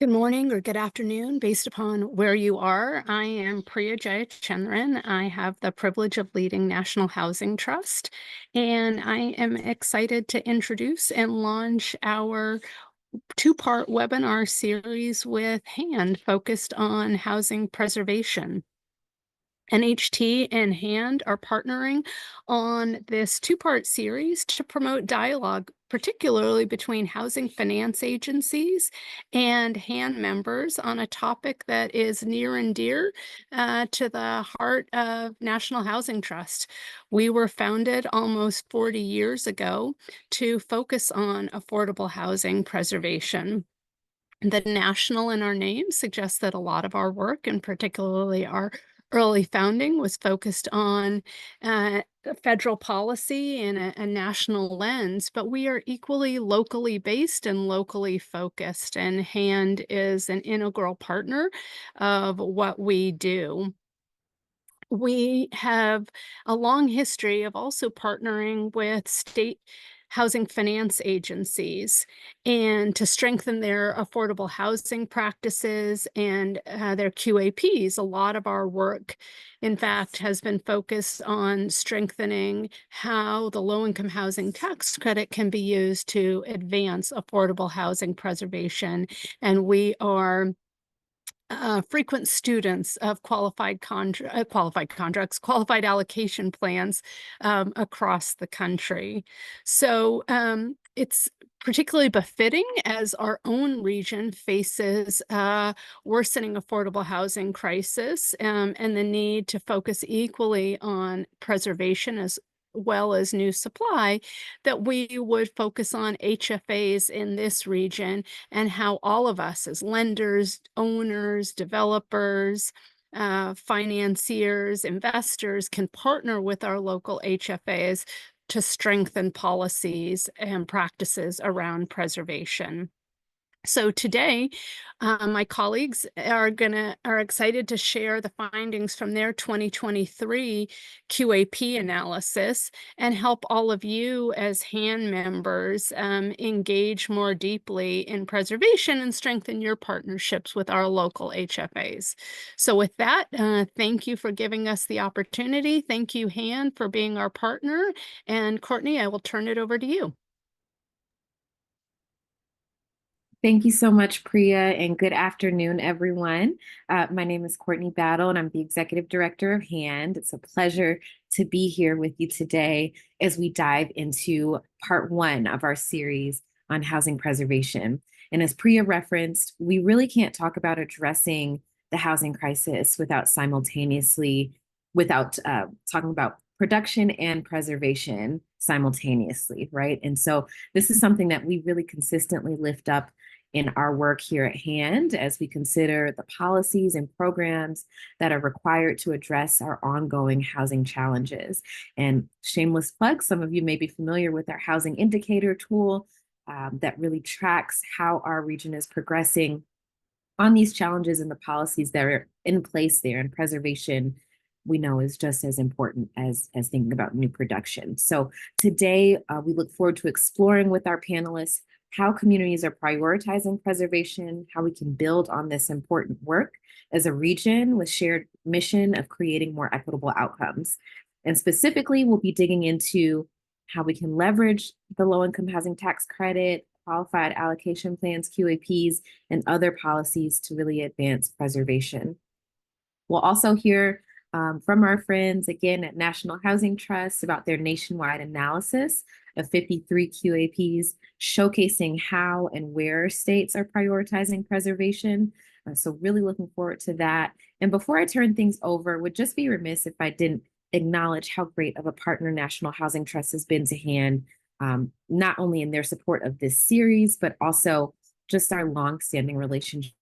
Good morning or good afternoon, based upon where you are. I am Priya Jayachandran. I have the privilege of leading National Housing Trust, and I am excited to introduce and launch our two-part webinar series with HAND focused on housing preservation. NHT and HAND are partnering on this two-part series to promote dialogue, particularly between housing finance agencies and HAND members on a topic that is near and dear to the heart of National Housing Trust. We were founded almost 40 years ago to focus on affordable housing preservation. The national in our name suggests that a lot of our work, and particularly our early founding, was focused on federal policy and a national lens, but we are equally locally based and locally focused, and HAND is an integral partner of what we do. We have a long history of also partnering with state housing finance agencies and to strengthen their affordable housing practices and their QAPs. A lot of our work, in fact, has been focused on strengthening how the low-income housing tax credit can be used to advance affordable housing preservation. And we are frequent students of qualified allocation plans across the country. So it's particularly befitting as our own region faces worsening affordable housing crisis and the need to focus equally on preservation as well as new supply, that we would focus on HFAs in this region and how all of us as lenders, owners, developers, financiers, investors can partner with our local HFAs to strengthen policies and practices around preservation. So today, my colleagues are excited to share the findings from their 2023 QAP analysis and help all of you as HAND members engage more deeply in preservation and strengthen your partnerships with our local HFAs. So with that, thank you for giving us the opportunity. Thank you, HAND, for being our partner. And Courtney, I will turn it over to you. Thank you so much, Priya, and good afternoon, everyone. My name is Courtney Battle, and I'm the Executive Director of HAND. It's a pleasure to be here with you today as we dive into part one of our series on housing preservation. And as Priya referenced, we really can't talk about addressing the housing crisis without talking about production and preservation simultaneously, right? And so this is something that we really consistently lift up in our work here at HAND as we consider the policies and programs that are required to address our ongoing housing challenges. And shameless plug, some of you may be familiar with our housing indicator tool that really tracks how our region is progressing on these challenges and the policies that are in place there. And preservation, we know, is just as important as thinking about new production. So today, we look forward to exploring with our panelists how communities are prioritizing preservation, how we can build on this important work as a region with shared mission of creating more equitable outcomes. And specifically, we'll be digging into how we can leverage the low-income housing tax credit, qualified allocation plans, QAPs, and other policies to really advance preservation. We'll also hear from our friends, again, at National Housing Trust about their nationwide analysis of 53 QAPs, showcasing how and where states are prioritizing preservation. So really looking forward to that. And before I turn things over, would just be remiss if I didn't acknowledge how great of a partner National Housing Trust has been to HAND, not only in their support of this series, but also just our longstanding relationship.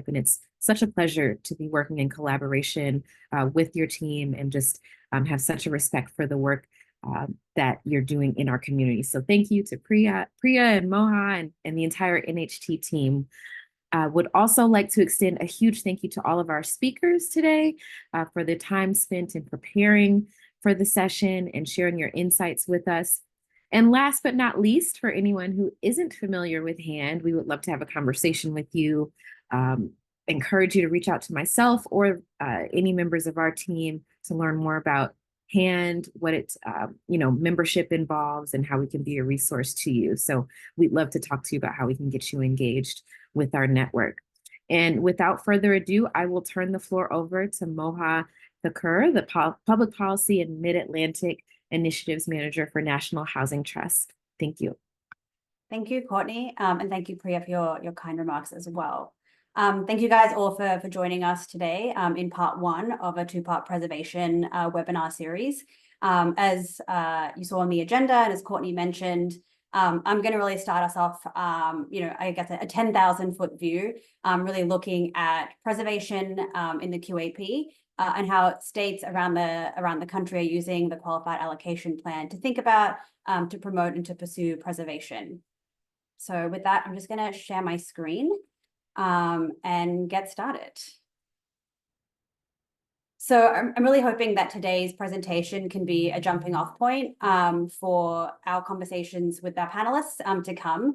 And it's such a pleasure to be working in collaboration with your team and just have such a respect for the work that you're doing in our community. So thank you to Priya and Moha and the entire NHT team. Would also like to extend a huge thank you to all of our speakers today for the time spent in preparing for the session and sharing your insights with us. And last but not least, for anyone who isn't familiar with HAND, we would love to have a conversation with you encourage you to reach out to myself or any members of our team to learn more about HAND, what its membership involves, and how we can be a resource to you. So we'd love to talk to you about how we can get you engaged with our network. And without further ado, I will turn the floor over to Moha Thakur, the Public Policy and Mid-Atlantic Initiatives Manager for National Housing Trust. Thank you. Thank you, Courtney, and thank you, Priya, for your kind remarks as well. Thank you guys all for joining us today in part one of a two-part preservation webinar series. As you saw on the agenda, and as Courtney mentioned, I'm going to really start us off, I guess a 10,000-foot view, really looking at preservation in the QAP and how states around the country are using the Qualified Allocation Plan to think about, to promote and to pursue preservation. So with that, I'm just going to share my screen and get started. So I'm really hoping that today's presentation can be a jumping off point for our conversations with our panelists to come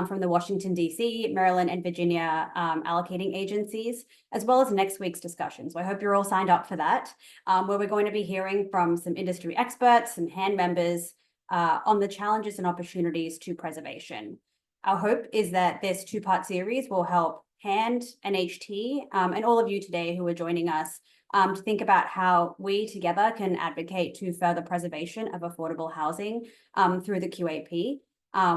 from the Washington, D.C., Maryland, and Virginia allocating agencies, as well as next week's discussion. So I hope you're all signed up for that, where we're going to be hearing from some industry experts, some HAND members on the challenges and opportunities to preservation. Our hope is that this two-part series will help HAND, NHT, and all of you today who are joining us to think about how we together can advocate to further preservation of affordable housing through the QAP,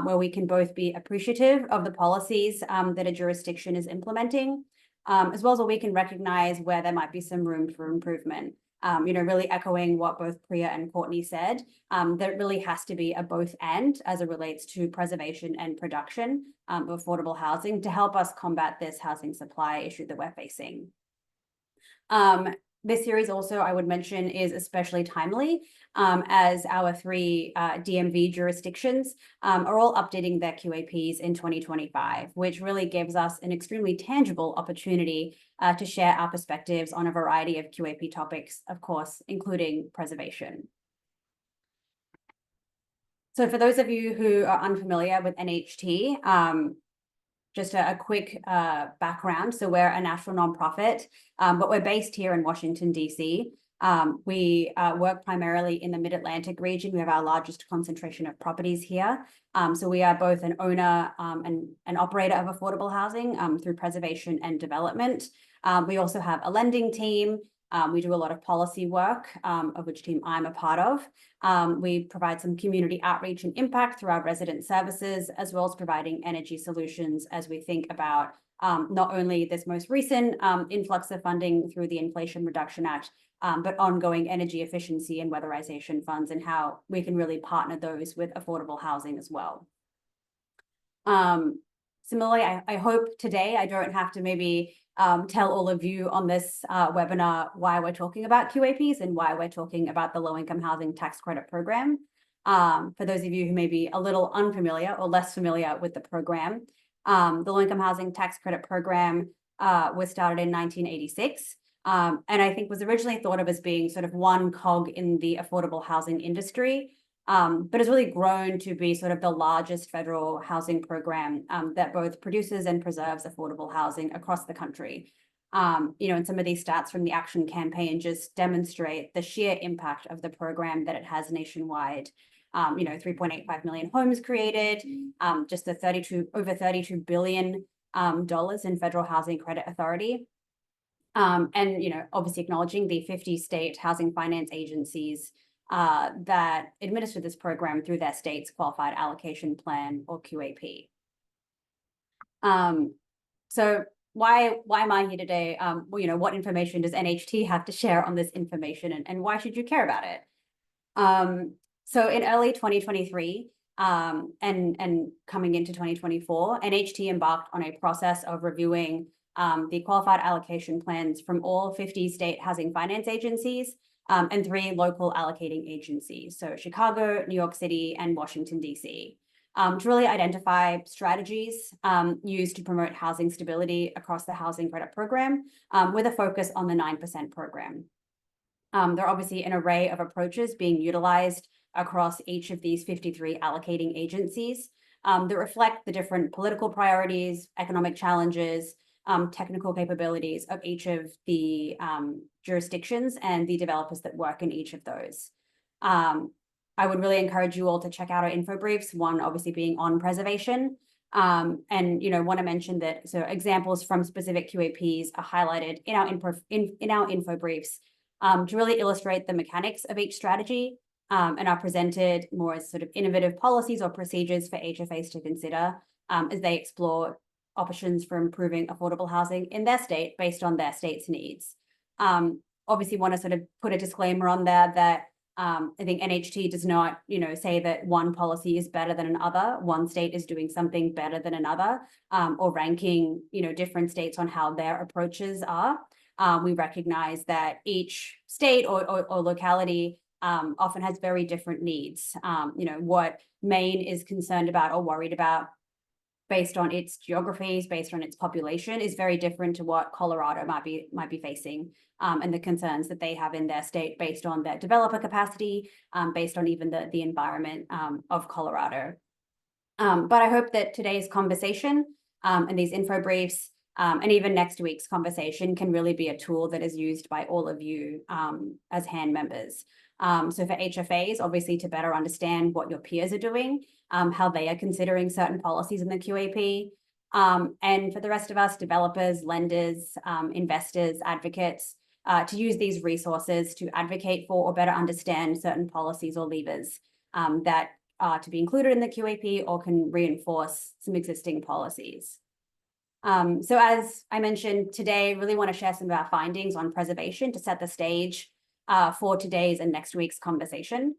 where we can both be appreciative of the policies that a jurisdiction is implementing, as well as where we can recognize where there might be some room for improvement. Really echoing what both Priya and Courtney said, there really has to be a both and as it relates to preservation and production of affordable housing to help us combat this housing supply issue that we're facing. This series also, I would mention, is especially timely as our three DMV jurisdictions are all updating their QAPs in 2025, which really gives us an extremely tangible opportunity to share our perspectives on a variety of QAP topics, of course, including preservation. So for those of you who are unfamiliar with NHT, just a quick background. So we're a national nonprofit, but we're based here in Washington, D.C. We work primarily in the Mid-Atlantic region. We have our largest concentration of properties here. So we are both an owner and an operator of affordable housing through preservation and development. We also have a lending team. We do a lot of policy work, of which team I'm a part of. We provide some community outreach and impact through our resident services, as well as providing energy solutions as we think about not only this most recent influx of funding through the Inflation Reduction Act, but ongoing energy efficiency and weatherization funds and how we can really partner those with affordable housing as well. Similarly, I hope today I don't have to maybe tell all of you on this webinar why we're talking about QAPs and why we're talking about the Low-Income Housing Tax Credit Program. For those of you who may be a little unfamiliar or less familiar with the program, the Low-Income Housing Tax Credit Program was started in 1986, and I think was originally thought of as being sort of one cog in the affordable housing industry, but has really grown to be sort of the largest federal housing program that both produces and preserves affordable housing across the country. And some of these stats from the Action Campaign just demonstrate the sheer impact of the program that it has nationwide. 3.85 million homes created, just over $32 billion in federal housing credit authority. And, obviously acknowledging the 50 state housing finance agencies that administer this program through their state's Qualified Allocation Plan, or QAP. So why am I here today? What information does NHT have to share on this information, and why should you care about it? So in early 2023 and coming into 2024, NHT embarked on a process of reviewing the Qualified Allocation Plans from all 50 state housing finance agencies and 3 local allocating agencies, so Chicago, New York City, and Washington, D.C., to really identify strategies used to promote housing stability across the housing credit program with a focus on the 9% program. There are obviously an array of approaches being utilized across each of these 53 allocating agencies that reflect the different political priorities, economic challenges, technical capabilities of each of the jurisdictions and the developers that work in each of those. I would really encourage you all to check out our info briefs, one obviously being on preservation. And want to mention that examples from specific QAPs are highlighted in our info briefs to really illustrate the mechanics of each strategy, and are presented more as sort of innovative policies or procedures for HFAs to consider as they explore options for improving affordable housing in their state based on their state's needs. Obviously want to sort of put a disclaimer on there that I think NHT does not, say that one policy is better than another. One state is doing something better than another, or ranking, different states on how their approaches are. We recognize that each state or locality often has very different needs. What Maine is concerned about or worried about based on its geographies, based on its population, is very different to what Colorado might be facing, and the concerns that they have in their state based on their developer capacity, based on even the environment of Colorado. But I hope that today's conversation and these info briefs and even next week's conversation can really be a tool that is used by all of you as HAND members. So for HFAs, obviously to better understand what your peers are doing, how they are considering certain policies in the QAP. And for the rest of us, developers, lenders, investors, advocates, to use these resources to advocate for or better understand certain policies or levers that are to be included in the QAP or can reinforce some existing policies. So as I mentioned today, really want to share some of our findings on preservation to set the stage for today's and next week's conversation.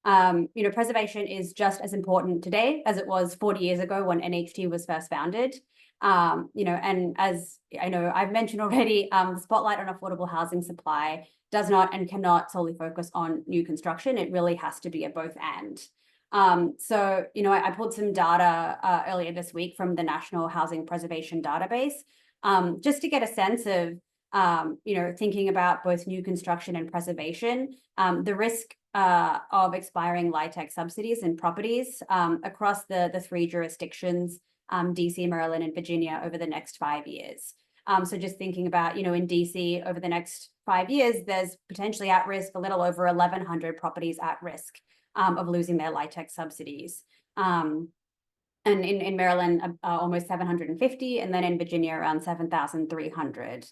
Preservation is just as important today as it was 40 years ago when NHT was first founded. And as I know I've mentioned already, the spotlight on affordable housing supply does not and cannot solely focus on new construction. It really has to be a both and. So, I pulled some data earlier this week from the National Housing Preservation Database, just to get a sense of, thinking about both new construction and preservation, the risk of expiring LIHTC subsidies in properties across the three jurisdictions, DC, Maryland, and Virginia over the next 5 years. So just thinking about, in DC over the next 5 years, there's potentially at risk a little over 1,100 properties at risk of losing their LIHTC subsidies. And in Maryland, almost 750, and then in Virginia, around 7,300.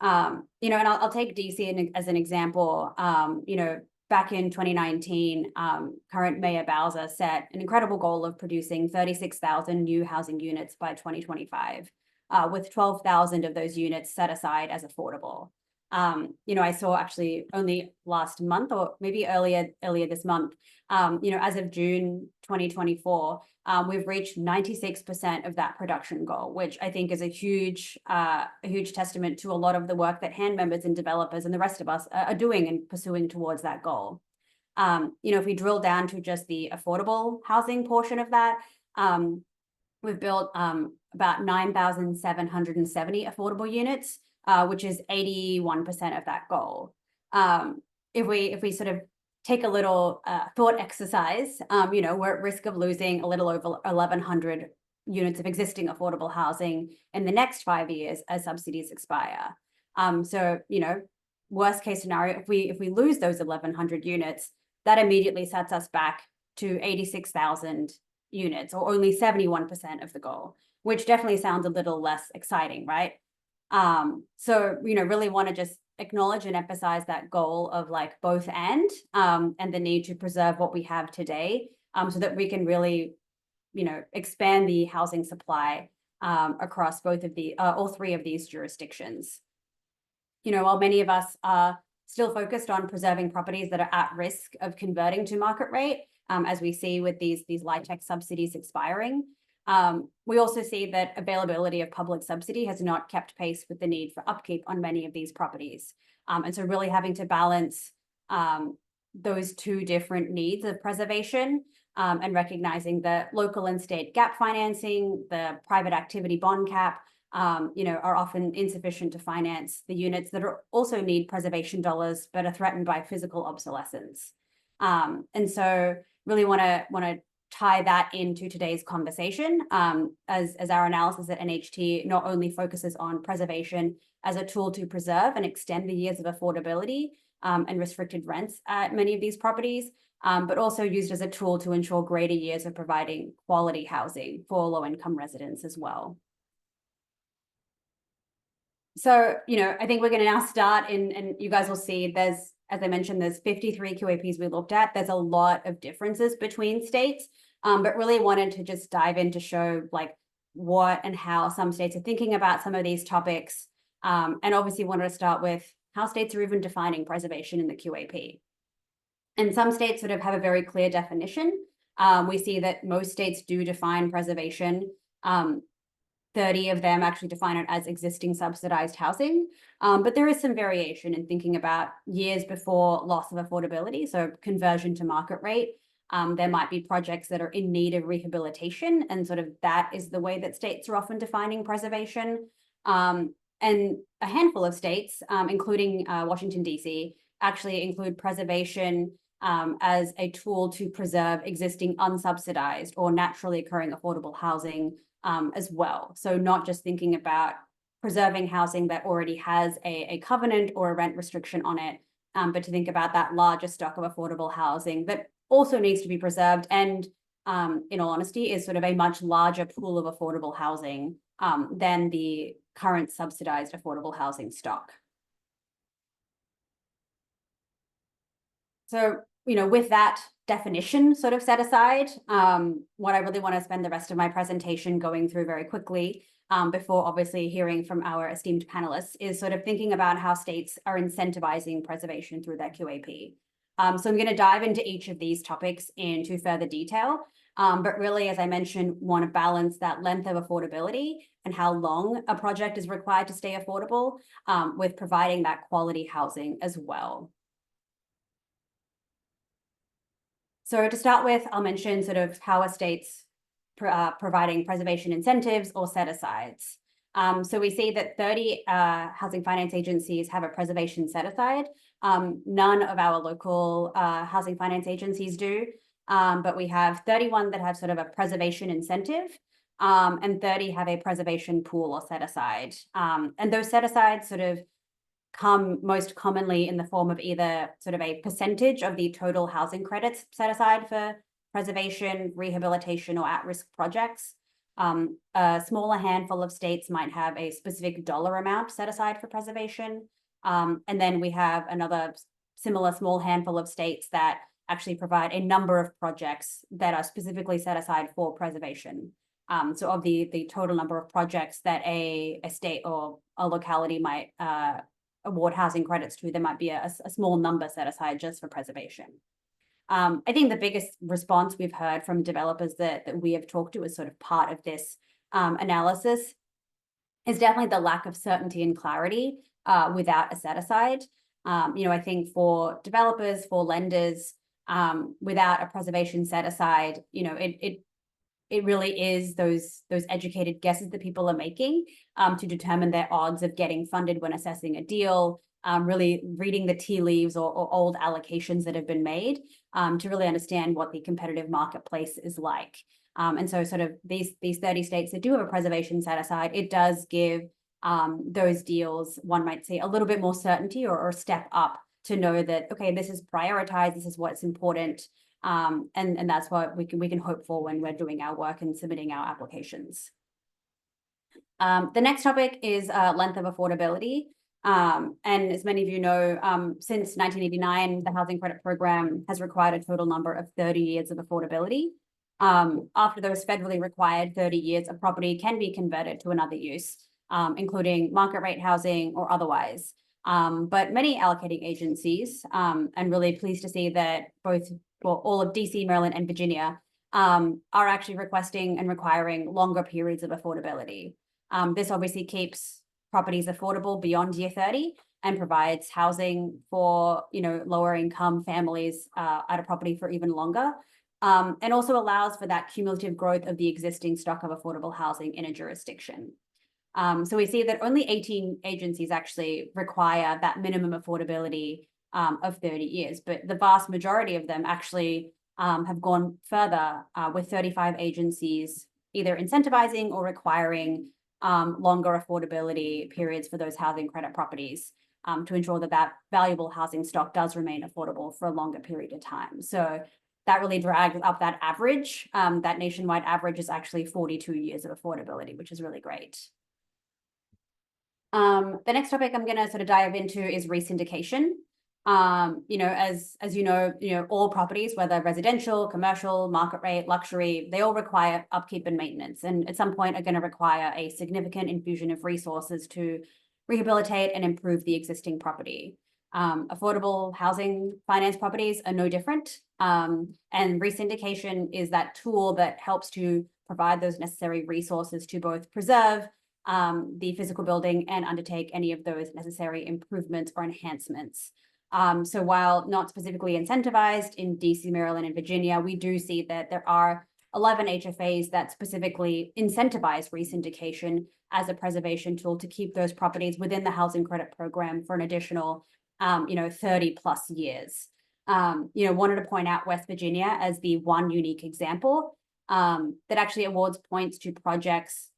And I'll take DC as an example. Back in 2019, current Mayor Bowser set an incredible goal of producing 36,000 new housing units by 2025, with 12,000 of those units set aside as affordable. I saw actually only last month or maybe earlier this month, as of June 2024, we've reached 96% of that production goal, which I think is a huge testament to a lot of the work that HAND members and developers and the rest of us are doing and pursuing towards that goal. If we drill down to just the affordable housing portion of that, we've built about 9,770 affordable units, which is 81% of that goal. If we sort of take a little thought exercise, we're at risk of losing a little over 1,100 units of existing affordable housing in the next 5 years as subsidies expire. So, worst case scenario, if we lose those 1,100 units, that immediately sets us back to 86,000 units, or only 71% of the goal, which definitely sounds a little less exciting, right? So, really want to just acknowledge and emphasize that goal of like both and the need to preserve what we have today, so that we can really, expand the housing supply across all three of these jurisdictions. While many of us are still focused on preserving properties that are at risk of converting to market rate, as we see with these LIHTC subsidies expiring, we also see that availability of public subsidy has not kept pace with the need for upkeep on many of these properties. And so really having to balance those two different needs of preservation, and recognizing that local and state gap financing, the private activity bond cap, are often insufficient to finance the units that also need preservation dollars but are threatened by physical obsolescence. And so really want to tie that into today's conversation, as our analysis at NHT not only focuses on preservation as a tool to preserve and extend the years of affordability and restricted rents at many of these properties, but also used as a tool to ensure greater years of providing quality housing for low-income residents as well. So, I think we're going to now start and you guys will see there's, as I mentioned, there's 53 QAPs we looked at. There's a lot of differences between states, but really wanted to just dive in to show like what and how some states are thinking about some of these topics. And obviously wanted to start with how states are even defining preservation in the QAP. And some states sort of have a very clear definition. We see that most states do define preservation. 30 of them actually define it as existing subsidized housing. But there is some variation in thinking about years before loss of affordability, so conversion to market rate. There might be projects that are in need of rehabilitation, and sort of that is the way that states are often defining preservation. And a handful of states, including Washington, D.C., actually include preservation as a tool to preserve existing unsubsidized or naturally occurring affordable housing as well. So not just thinking about preserving housing that already has a covenant or a rent restriction on it, but to think about that larger stock of affordable housing that also needs to be preserved and, in all honesty, is sort of a much larger pool of affordable housing than the current subsidized affordable housing stock. So, with that definition sort of set aside, what I really want to spend the rest of my presentation going through very quickly, before obviously hearing from our esteemed panelists, is sort of thinking about how states are incentivizing preservation through their QAP. So I'm going to dive into each of these topics into further detail, but really, as I mentioned, want to balance that length of affordability and how long a project is required to stay affordable, with providing that quality housing as well. So to start with, I'll mention sort of how are states providing preservation incentives or set-asides. So we see that 30 housing finance agencies have a preservation set-aside. None of our local housing finance agencies do, but we have 31 that have sort of a preservation incentive, and 30 have a preservation pool or set-aside. And those set-asides sort of come most commonly in the form of either sort of a percentage of the total housing credits set aside for preservation, rehabilitation, or at-risk projects. A smaller handful of states might have a specific dollar amount set aside for preservation. And then we have another similar small handful of states that actually provide a number of projects that are specifically set aside for preservation. So of the total number of projects that a state or a locality might award housing credits to, there might be a small number set aside just for preservation. I think the biggest response we've heard from developers that we have talked to as sort of part of this analysis is definitely the lack of certainty and clarity without a set aside. I think for developers, for lenders, without a preservation set aside, it really is those educated guesses that people are making to determine their odds of getting funded when assessing a deal, really reading the tea leaves or old allocations that have been made to really understand what the competitive marketplace is like. And so sort of these 30 states that do have a preservation set aside, it does give those deals, one might say, a little bit more certainty or step up to know that, okay, this is prioritized, this is what's important. And that's what we can hope for when we're doing our work and submitting our applications. The next topic is length of affordability. And as many of you know, since 1989, the Housing Credit Program has required a total number of 30 years of affordability. After those federally required 30 years, a property can be converted to another use, including market rate housing or otherwise. But many allocating agencies, and really pleased to see that all of DC, Maryland, and Virginia are actually requesting and requiring longer periods of affordability. This obviously keeps properties affordable beyond year 30 and provides housing for lower income families at a property for even longer, and also allows for that cumulative growth of the existing stock of affordable housing in a jurisdiction. So we see that only 18 agencies actually require that minimum affordability of 30 years, but the vast majority of them actually have gone further with 35 agencies either incentivizing or requiring longer affordability periods for those housing credit properties to ensure that that valuable housing stock does remain affordable for a longer period of time. So that really drags up that average. That nationwide average is actually 42 years of affordability, which is really great. The next topic I'm going to sort of dive into is resyndication. As you know, all properties, whether residential, commercial, market rate, luxury, they all require upkeep and maintenance, and at some point are going to require a significant infusion of resources to rehabilitate and improve the existing property. Affordable housing finance properties are no different. And resyndication is that tool that helps to provide those necessary resources to both preserve the physical building and undertake any of those necessary improvements or enhancements. So while not specifically incentivized in DC, Maryland, and Virginia, we do see that there are 11 HFAs that specifically incentivize resyndication as a preservation tool to keep those properties within the housing credit program for an additional 30 plus years. Wanted to point out West Virginia as the one unique example that actually awards points to projects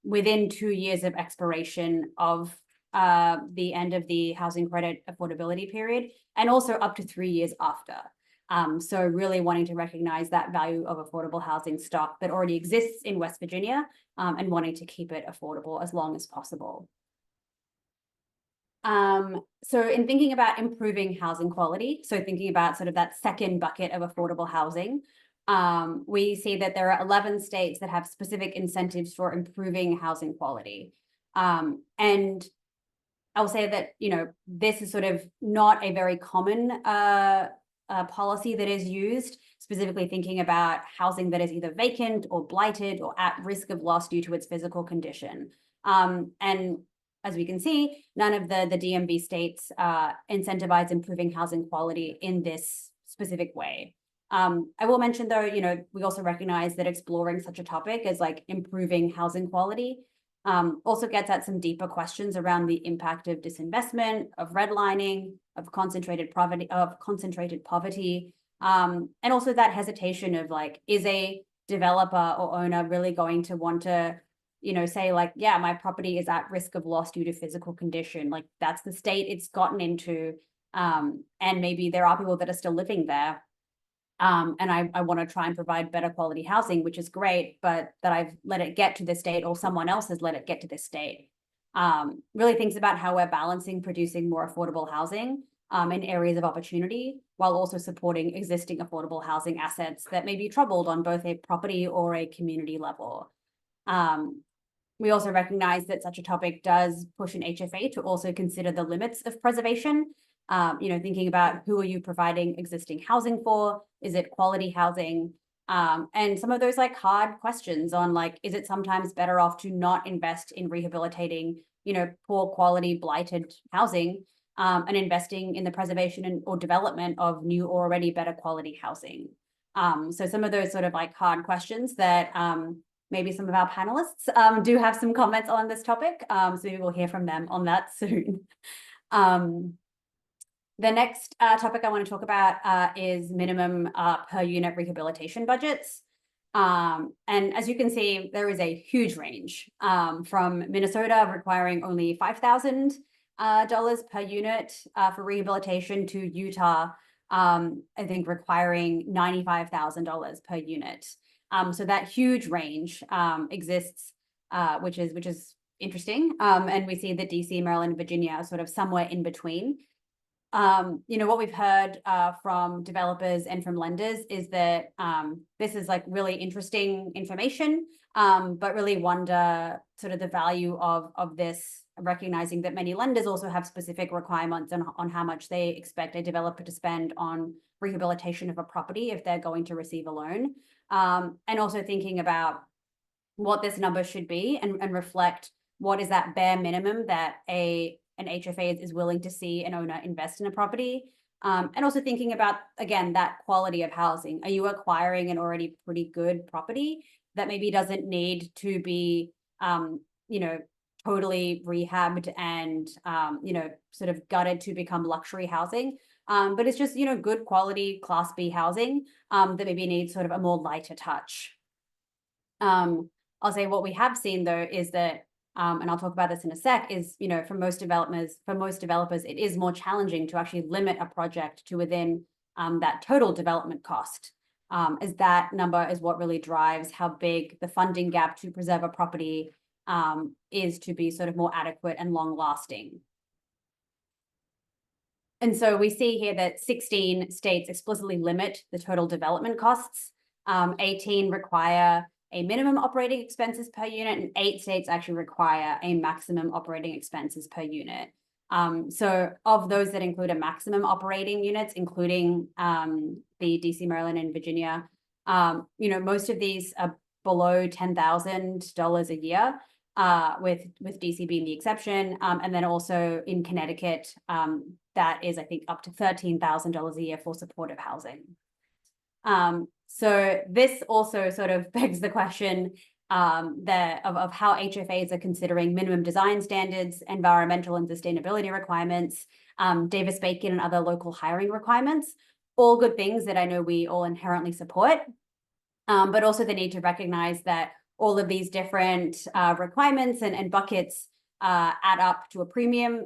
within 2 years of expiration of the end of the housing credit affordability period, and also up to 3 years after. So really wanting to recognize that value of affordable housing stock that already exists in West Virginia and wanting to keep it affordable as long as possible. So in thinking about improving housing quality, so thinking about sort of that second bucket of affordable housing, we see that there are 11 states that have specific incentives for improving housing quality. And I'll say that, this is sort of not a very common policy that is used, specifically thinking about housing that is either vacant or blighted or at risk of loss due to its physical condition. And as we can see, none of the DMV states incentivize improving housing quality in this specific way. I will mention though, we also recognize that exploring such a topic as like improving housing quality also gets at some deeper questions around the impact of disinvestment, of redlining, of concentrated poverty, and also that hesitation of like, is a developer or owner really going to want to, say like, yeah, my property is at risk of loss due to physical condition. Like that's the state it's gotten into. And maybe there are people that are still living there. And I want to try and provide better quality housing, which is great, but that I've let it get to this state or someone else has let it get to this state. Really thinks about how we're balancing producing more affordable housing in areas of opportunity, while also supporting existing affordable housing assets that may be troubled on both a property or a community level. We also recognize that such a topic does push an HFA to also consider the limits of preservation. Thinking about who are you providing existing housing for? Is it quality housing? And some of those like hard questions on like, is it sometimes better off to not invest in rehabilitating, poor quality blighted housing and investing in the preservation or development of new or already better quality housing? So some of those sort of like hard questions that maybe some of our panelists do have some comments on this topic. So maybe we'll hear from them on that soon. The next topic I want to talk about is minimum per unit rehabilitation budgets. And as you can see, there is a huge range from Minnesota requiring only $5,000 per unit for rehabilitation to Utah, I think requiring $95,000 per unit. So that huge range exists, which is interesting. And we see that DC, Maryland, Virginia are sort of somewhere in between. What we've heard from developers and from lenders is that this is like really interesting information, but really wonder sort of the value of this, recognizing that many lenders also have specific requirements on how much they expect a developer to spend on rehabilitation of a property if they're going to receive a loan. And also thinking about what this number should be and reflect what is that bare minimum that an HFA is willing to see an owner invest in a property. And also thinking about, again, that quality of housing. Are you acquiring an already pretty good property that maybe doesn't need to be, totally rehabbed and, sort of gutted to become luxury housing? but it's just, good quality Class B housing that maybe needs sort of a more lighter touch. I'll say what we have seen though is that, and I'll talk about this in a sec, is, for most developers, it is more challenging to actually limit a project to within that total development cost, as that number is what really drives how big the funding gap to preserve a property is to be sort of more adequate and long lasting. And so we see here that 16 states explicitly limit the total development costs. 18 require a minimum operating expenses per unit, and 8 states actually require a maximum operating expenses per unit. So of those that include a maximum operating units, including the DC, Maryland, and Virginia, most of these are below $10,000 a year, with DC being the exception. And then also in Connecticut, that is, I think, up to $13,000 a year for supportive housing. So this also sort of begs the question of how HFAs are considering minimum design standards, environmental and sustainability requirements, Davis-Bacon and other local hiring requirements, all good things that I know we all inherently support, but also the need to recognize that all of these different requirements and buckets add up to a premium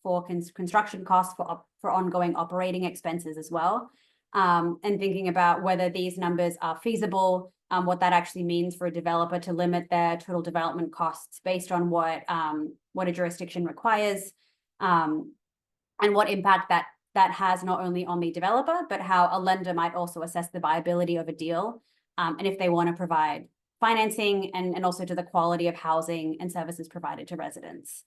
for construction costs, for ongoing operating expenses as well. And thinking about whether these numbers are feasible, what that actually means for a developer to limit their total development costs based on what a jurisdiction requires, and what impact that has not only on the developer, but how a lender might also assess the viability of a deal, and if they want to provide financing and also to the quality of housing and services provided to residents.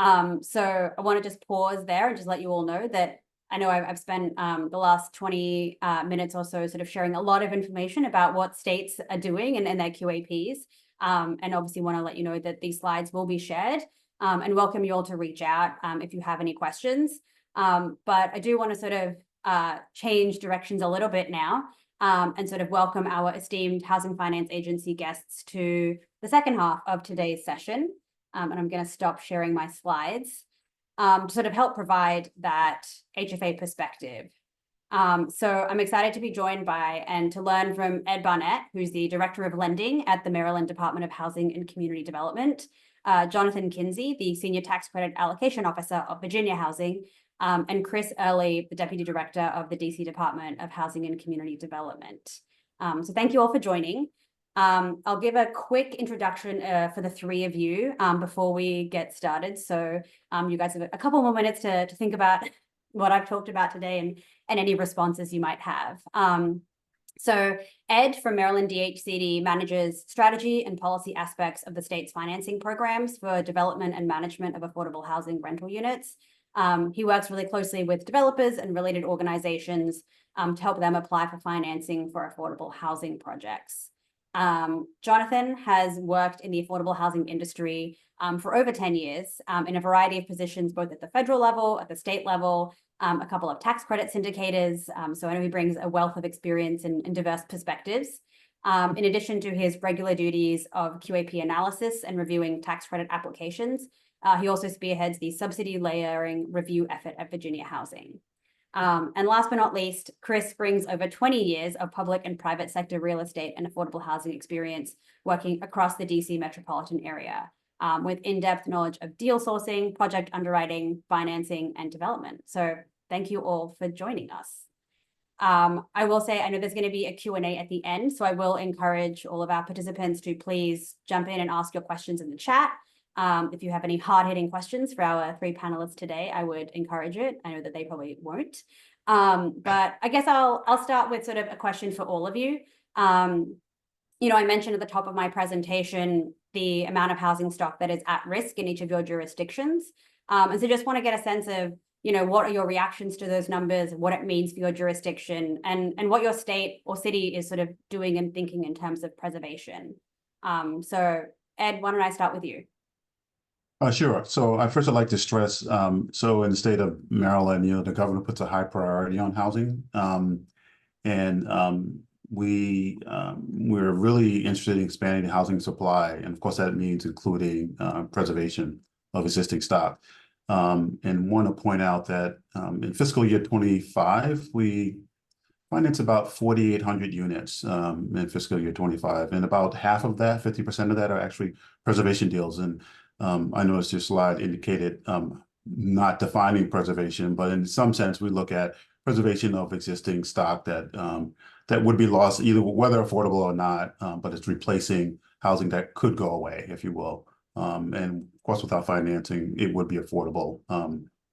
So I want to just pause there and just let you all know that I know I've spent the last 20 minutes or so sort of sharing a lot of information about what states are doing and their QAPs. And obviously want to let you know that these slides will be shared, and welcome you all to reach out if you have any questions. But I do want to sort of change directions a little bit now, and sort of welcome our esteemed Housing Finance Agency guests to the second half of today's session. And I'm going to stop sharing my slides to sort of help provide that HFA perspective. So I'm excited to be joined by and to learn from Ed Barnett, who's the Director of Lending at the Maryland Department of Housing and Community Development, Jonathan Kinsey, the Senior Tax Credit Allocation Officer of Virginia Housing, and Chris Early, the Deputy Director of the DC Department of Housing and Community Development. So thank you all for joining. I'll give a quick introduction for the three of you before we get started. So you guys have a couple more minutes to think about what I've talked about today and any responses you might have. So Ed from Maryland DHCD manages strategy and policy aspects of the state's financing programs for development and management of affordable housing rental units. He works really closely with developers and related organizations to help them apply for financing for affordable housing projects. Jonathan has worked in the affordable housing industry for over 10 years in a variety of positions, both at the federal level, at the state level, a couple of tax credit syndicators. So I know he brings a wealth of experience and diverse perspectives. In addition to his regular duties of QAP analysis and reviewing tax credit applications, he also spearheads the subsidy layering review effort at Virginia Housing. And last but not least, Chris brings over 20 years of public and private sector real estate and affordable housing experience working across the DC metropolitan area, with in-depth knowledge of deal sourcing, project underwriting, financing, and development. So thank you all for joining us. I will say, I know there's going to be a Q&A at the end, so I will encourage all of our participants to please jump in and ask your questions in the chat. If you have any hard-hitting questions for our three panelists today, I would encourage it. I know that they probably won't. But I guess I'll start with sort of a question for all of you. I mentioned at the top of my presentation the amount of housing stock that is at risk in each of your jurisdictions. And so just want to get a sense of, what are your reactions to those numbers, what it means for your jurisdiction, and what your state or city is sort of doing and thinking in terms of preservation. So Ed, why don't I start with you? Sure. So first I'd like to stress, so in the state of Maryland, the governor puts a high priority on housing. We're really interested in expanding the housing supply. And of course, that means including preservation of existing stock. And want to point out that in fiscal year 25, we finance about 4,800 units in fiscal year 25, and about half of that, 50% of that, are actually preservation deals. And I noticed your slide indicated not defining preservation, but in some sense, we look at preservation of existing stock that that would be lost, either whether affordable or not, but it's replacing housing that could go away, if you will. And of course, without financing, it would be affordable.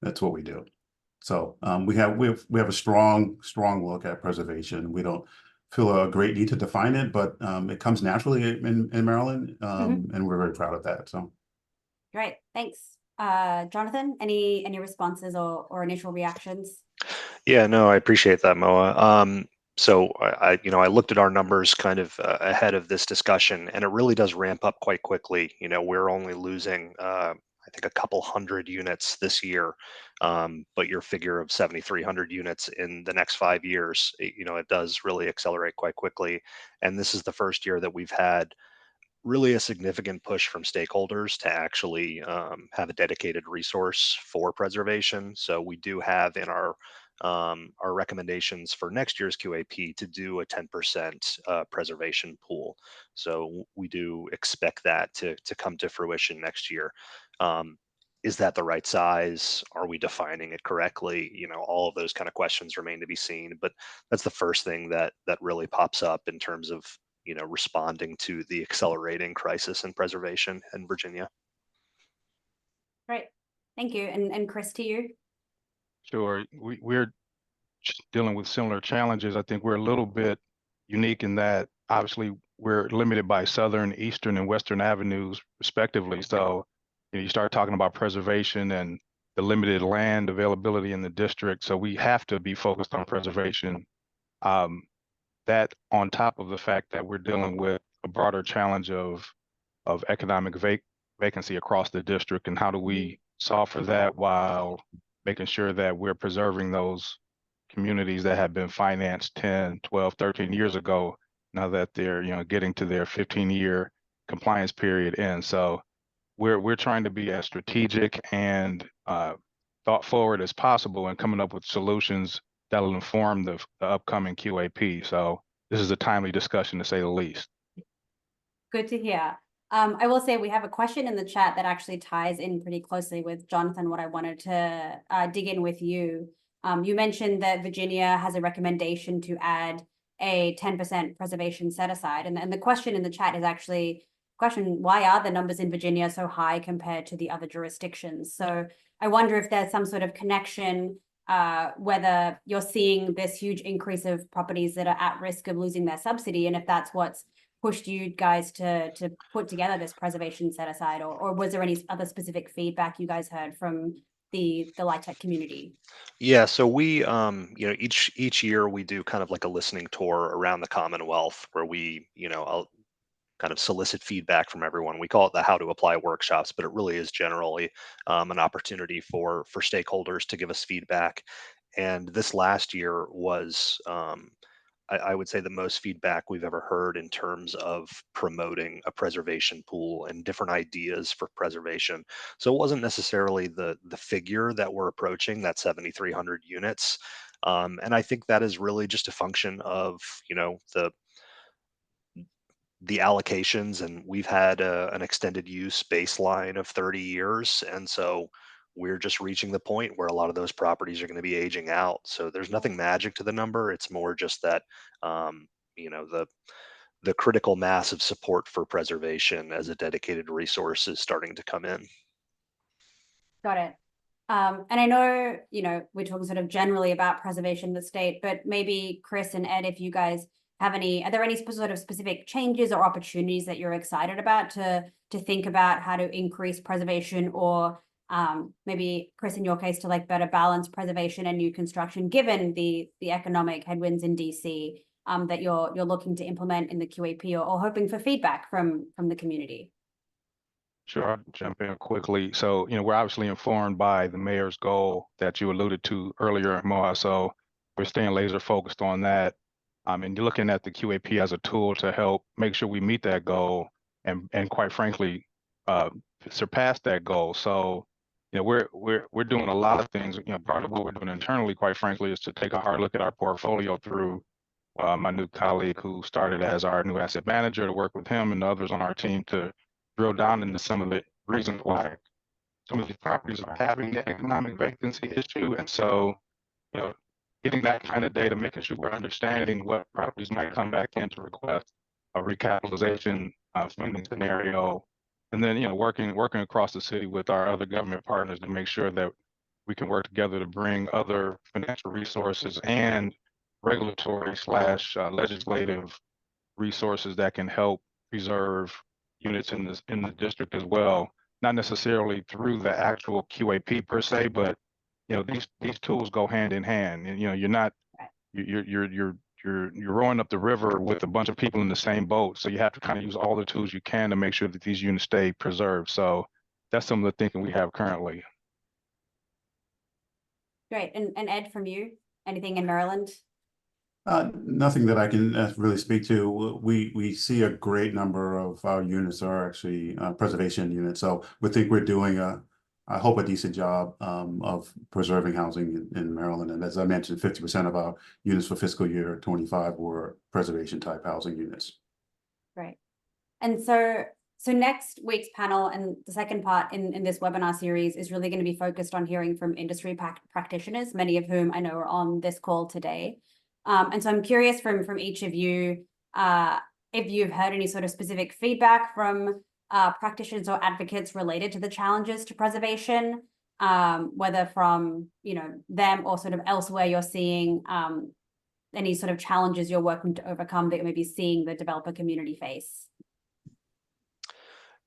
That's what we do. So we have a strong look at preservation. We don't feel a great need to define it, but it comes naturally in Maryland, and we're very proud of that. So Great, thanks. Jonathan, any responses or initial reactions? Yeah, no, I appreciate that, Moa. So I looked at our numbers kind of ahead of this discussion, and it really does ramp up quite quickly. We're only losing, I think, a couple hundred units this year, but your figure of 7,300 units in the next 5 years, it does really accelerate quite quickly. And this is the first year that we've had really a significant push from stakeholders to actually have a dedicated resource for preservation. So we do have in our recommendations for next year's QAP to do a 10% preservation pool. So we do expect that to come to fruition next year. Is that the right size? Are we defining it correctly? All of those kind of questions remain to be seen. But that's the first thing that really pops up in terms of responding to the accelerating crisis in preservation in Virginia. Great, thank you. And Chris, to you. Sure, we're dealing with similar challenges. I think we're a little bit unique in that obviously we're limited by southern, eastern, and western avenues respectively. So you start talking about preservation and the limited land availability in the district. So we have to be focused on preservation. That on top of the fact that we're dealing with a broader challenge of economic vacancy across the district, and how do we solve for that while making sure that we're preserving those communities that have been financed 10, 12, 13 years ago, now that they're getting to their 15-year compliance period end. So we're trying to be as strategic and thought forward as possible and coming up with solutions that'll inform the upcoming QAP. So this is a timely discussion, to say the least. Good to hear. I will say we have a question in the chat that actually ties in pretty closely with Jonathan, what I wanted to dig in with you. You mentioned that Virginia has a recommendation to add a 10% preservation set aside. And the question in the chat is actually why are the numbers in Virginia so high compared to the other jurisdictions? So I wonder if there's some sort of connection, whether you're seeing this huge increase of properties that are at risk of losing their subsidy, and if that's what's pushed you guys to put together this preservation set aside, or was there any other specific feedback you guys heard from the LIHTC community? Yeah, so we each year we do kind of like a listening tour around the Commonwealth where we I'll kind of solicit feedback from everyone. We call it the How to Apply workshops, but it really is generally an opportunity for stakeholders to give us feedback. And this last year was I would say the most feedback we've ever heard in terms of promoting a preservation pool and different ideas for preservation. So it wasn't necessarily the figure that we're approaching, that 7,300 units. And I think that is really just a function of the allocations, and we've had an extended use baseline of 30 years, and so we're just reaching the point where a lot of those properties are going to be aging out. So there's nothing magic to the number. It's more just that the critical mass of support for preservation as a dedicated resource is starting to come in. Got it. And I know, we're talking sort of generally about preservation in the state, but maybe Chris and Ed, if you guys have are there any sort of specific changes or opportunities that you're excited about to think about how to increase preservation, or maybe Chris, in your case, to like better balance preservation and new construction, given the economic headwinds in DC that you're looking to implement in the QAP, or hoping for feedback from the community? Sure, I'll jump in quickly. So, we're obviously informed by the mayor's goal that you alluded to earlier, Moa. So we're staying laser focused on that. And you're looking at the QAP as a tool to help make sure we meet that goal and quite frankly, surpass that goal. So you know, we're doing a lot of things. You know, part of what we're doing internally, quite frankly, is to take a hard look at our portfolio through my new colleague who started as our new asset manager, to work with him and others on our team to drill down into some of the reasons why some of these properties are having the economic vacancy issue. And so, you know, getting that kind of data, making sure we're understanding what properties might come back in to request a recapitalization funding scenario, and then, you know, working across the city with our other government partners to make sure that we can work together to bring other financial resources and regulatory slash legislative resources that can help preserve units in the district as well. Not necessarily through the actual QAP per se, but you know, these tools go hand in hand. And you know, you're rowing up the river with a bunch of people in the same boat. So you have to kind of use all the tools you can to make sure that these units stay preserved. So that's some of the thinking we have currently. Great. And Ed, from you, anything in Maryland? Nothing that I can really speak to. We see a great number of our units are actually preservation units. So we think we're doing I hope a decent job of preserving housing in Maryland. And as I mentioned, 50% of our units for fiscal year 25 were preservation type housing units. Great. And so next week's panel and the second part in this webinar series is really going to be focused on hearing from industry practitioners, many of whom I know are on this call today. And so I'm curious from each of you, if you've heard any sort of specific feedback from practitioners or advocates related to the challenges to preservation, whether from, you know, them or sort of elsewhere you're seeing any sort of challenges you're working to overcome that you may be seeing the developer community face.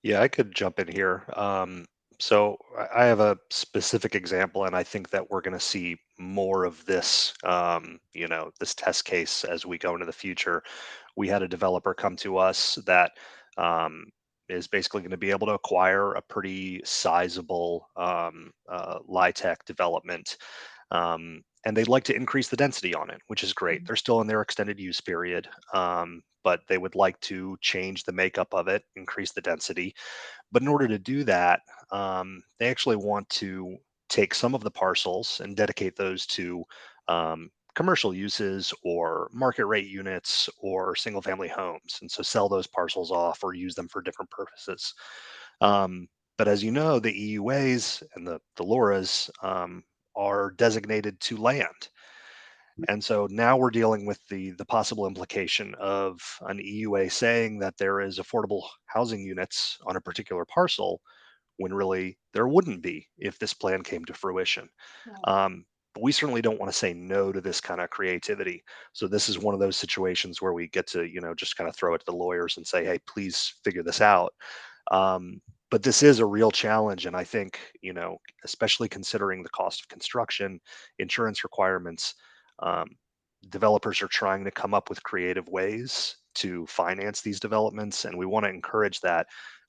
Yeah, I could jump in here. So I have a specific example, and I think that we're going to see more of this, you know, this test case as we go into the future. We had a developer come to us that is basically going to be able to acquire a pretty sizable LIHTC development. And they'd like to increase the density on it, which is great. They're still in their extended use period, but they would like to change the makeup of it, increase the density. But in order to do that, they actually want to take some of the parcels and dedicate those to commercial uses or market rate units or single family homes. And so sell those parcels off or use them for different purposes. But as you know, the EUAs and the LORAs are designated to land. And so now we're dealing with the possible implication of an EUA saying that there is affordable housing units on a particular parcel when really there wouldn't be if this plan came to fruition. But we certainly don't want to say no to this kind of creativity. So this is one of those situations where we get to, you know, just kind of throw it to the lawyers and say, hey, please figure this out. But this is a real challenge. And I think, you know, especially considering the cost of construction, insurance requirements, um, developers are trying to come up with creative ways to finance these developments, and we want to encourage that.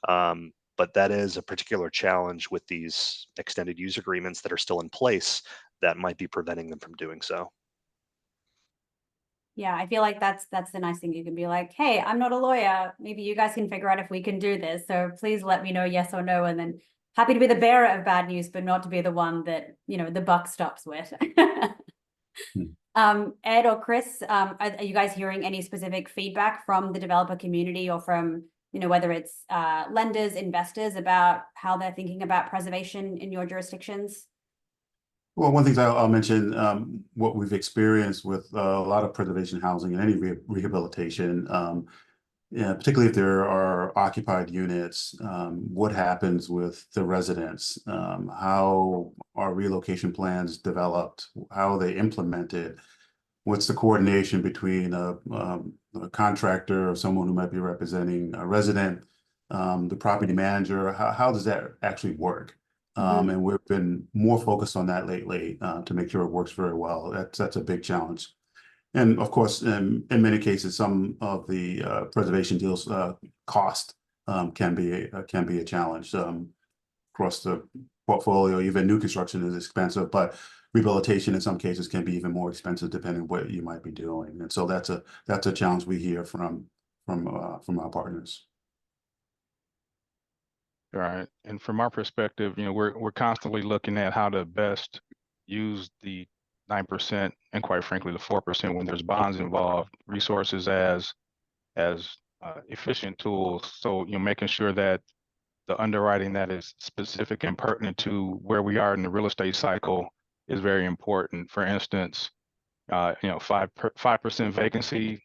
But that is a particular challenge with these extended use agreements that are still in place that might be preventing them from doing so. Yeah, I feel like that's the nice thing. You can be like, hey, I'm not a lawyer. Maybe you guys can figure out if we can do this. So please let me know yes or no. And then happy to be the bearer of bad news, but not to be the one that, you know, the buck stops with. Ed or Chris, are you guys hearing any specific feedback from the developer community or from, you know, whether it's lenders, investors, about how they're thinking about preservation in your jurisdictions? Well, one thing I'll mention, what we've experienced with a lot of preservation housing and any rehabilitation, yeah, particularly if there are occupied units, what happens with the residents? How are relocation plans developed? How are they implemented? What's the coordination between a contractor or someone who might be representing a resident, the property manager? How does that actually work? And we've been more focused on that lately to make sure it works very well. That's a big challenge. And of course, in many cases, some of the preservation deals cost can be a challenge across the portfolio. Even new construction is expensive, but rehabilitation in some cases can be even more expensive depending on what you might be doing. And so that's a challenge we hear from our partners. Right. And from our perspective, we're constantly looking at how to best use the 9% and quite frankly the 4% when there's bonds involved, resources as efficient tools. So, making sure that the underwriting that is specific and pertinent to where we are in the real estate cycle is very important. For instance, 5% vacancy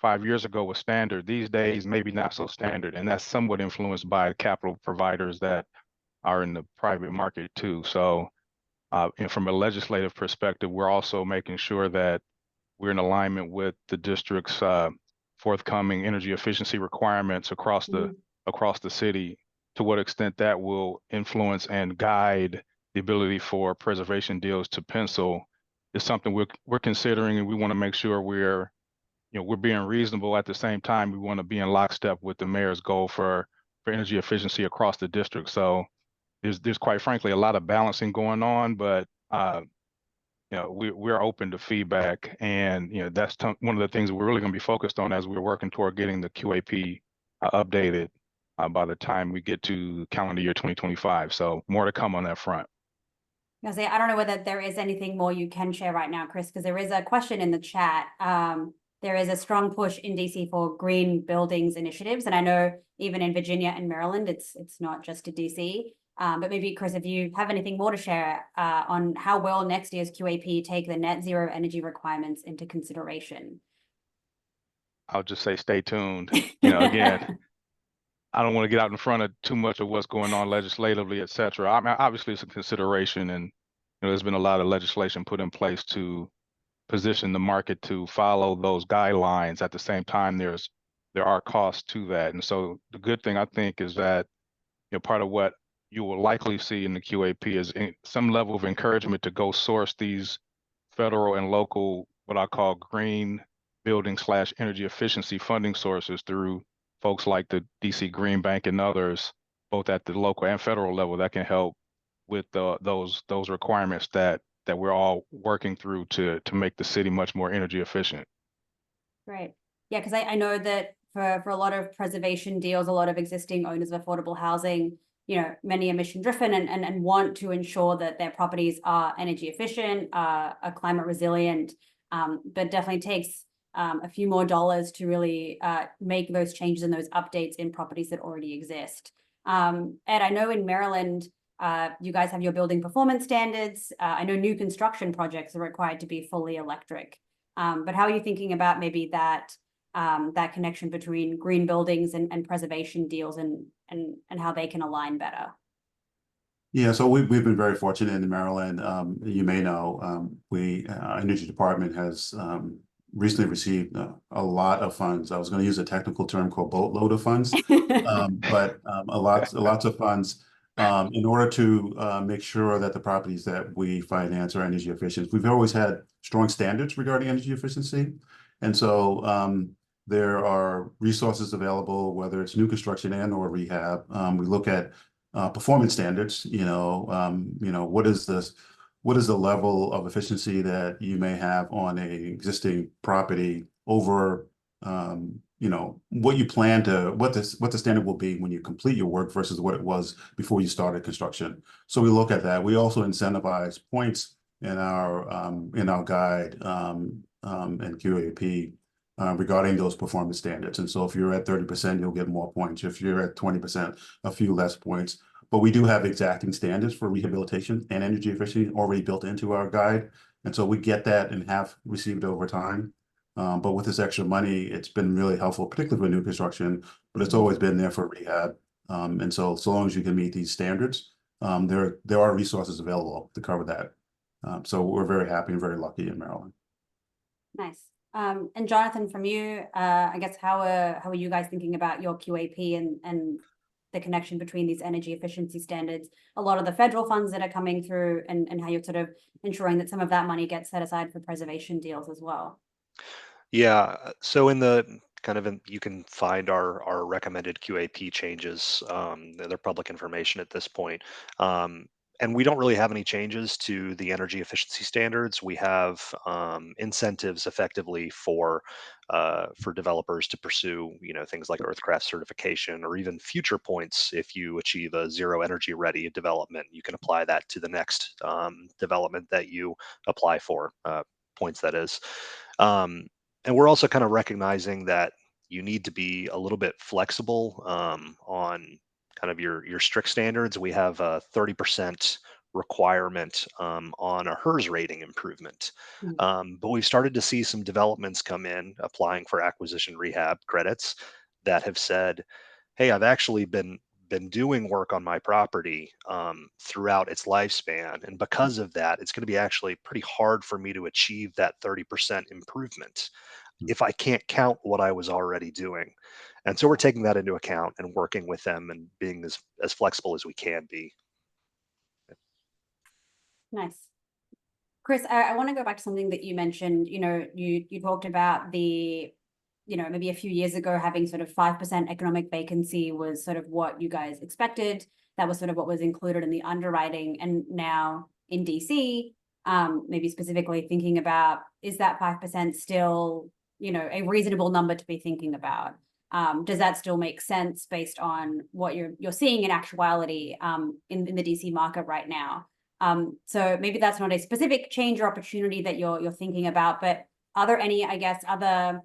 5 years ago was standard. These days, maybe not so standard, and that's somewhat influenced by capital providers that are in the private market too. So, from a legislative perspective, we're also making sure that we're in alignment with the district's forthcoming energy efficiency requirements across the city. To what extent that will influence and guide the ability for preservation deals to pencil is something we're considering, and we want to make sure we're being reasonable. At the same time, we want to be in lockstep with the mayor's goal for energy efficiency across the district. So there's quite frankly a lot of balancing going on, but we're open to feedback, and that's one of the things we're really going to be focused on as we're working toward getting the QAP updated by the time we get to calendar year 2025. So more to come on that front. I don't know whether there is anything more you can share right now, Chris, because there is a question in the chat. There is a strong push in DC for green buildings initiatives, and I know even in Virginia and Maryland, it's not just to DC. But maybe, Chris, if you have anything more to share on how will next year's QAP take the net zero energy requirements into consideration? I'll just say stay tuned. Again, I don't want to get out in front of too much of what's going on legislatively, et cetera. I mean, obviously it's a consideration, and there's been a lot of legislation put in place to position the market to follow those guidelines. At the same time, there are costs to that. And so the good thing I think is that part of what you will likely see in the QAP is some level of encouragement to go source these federal and local, what I call green building / energy efficiency funding sources through folks like the DC Green Bank and others, both at the local and federal level, that can help with those requirements that we're all working through to make the city much more energy efficient. Right. Yeah, because I know that for a lot of preservation deals, a lot of existing owners of affordable housing, many are mission driven and want to ensure that their properties are energy efficient, are climate resilient, but definitely takes a few more dollars to really make those changes and those updates in properties that already exist. Ed, I know in Maryland, you guys have your building performance standards. I know new construction projects are required to be fully electric. But how are you thinking about maybe that connection between green buildings and preservation deals and how they can align better? Yeah, so we've been very fortunate in Maryland. You may know, Energy Department has recently received a lot of funds. I was going to use a technical term called boatload of funds, but lots of funds in order to make sure that the properties that we finance are energy efficient. We've always had strong standards regarding energy efficiency, and so there are resources available, whether it's new construction and or rehab. We look at performance standards. What is the level of efficiency that you may have on an existing property over what you plan to, what the standard will be when you complete your work versus what it was before you started construction. So we look at that. We also incentivize points in our guide and QAP regarding those performance standards. And so if you're at 30%, you'll get more points. If you're at 20%, a few less points. But we do have exacting standards for rehabilitation and energy efficiency already built into our guide. And so we get that and have received over time. But with this extra money, it's been really helpful, particularly for new construction, but it's always been there for rehab. And so long as you can meet these standards, there are resources available to cover that. So we're very happy and very lucky in Maryland. Nice. And Jonathan, from you, I guess how are you guys thinking about your QAP and the connection between these energy efficiency standards, a lot of the federal funds that are coming through, and how you're sort of ensuring that some of that money gets set aside for preservation deals as well? Yeah, so in the you can find our recommended QAP changes. They're public information at this point. And we don't really have any changes to the energy efficiency standards. We have incentives effectively for developers to pursue, things like Earthcraft certification, or even future points. If you achieve a zero energy ready development, you can apply that to the next development that you apply for, points that is. Um, and we're also kind of recognizing that you need to be a little bit flexible on kind of your strict standards. We have a 30% requirement on a HERS rating improvement. Mm. But we've started to see some developments come in applying for acquisition rehab credits that have said, hey, I've actually been doing work on my property throughout its lifespan, and because of that, it's going to be actually pretty hard for me to achieve that 30% improvement if I can't count what I was already doing. And so we're taking that into account and working with them and being as flexible as we can be. Nice. Chris, I want to go back to something that you mentioned. You talked about maybe a few years ago, having sort of 5% economic vacancy was sort of what you guys expected. That was sort of what was included in the underwriting. And now in DC, maybe specifically thinking about, is that 5% still, a reasonable number to be thinking about? Does that still make sense based on what you're seeing in actuality in the DC market right now? So maybe that's not a specific change or opportunity that you're thinking about, but are there any, other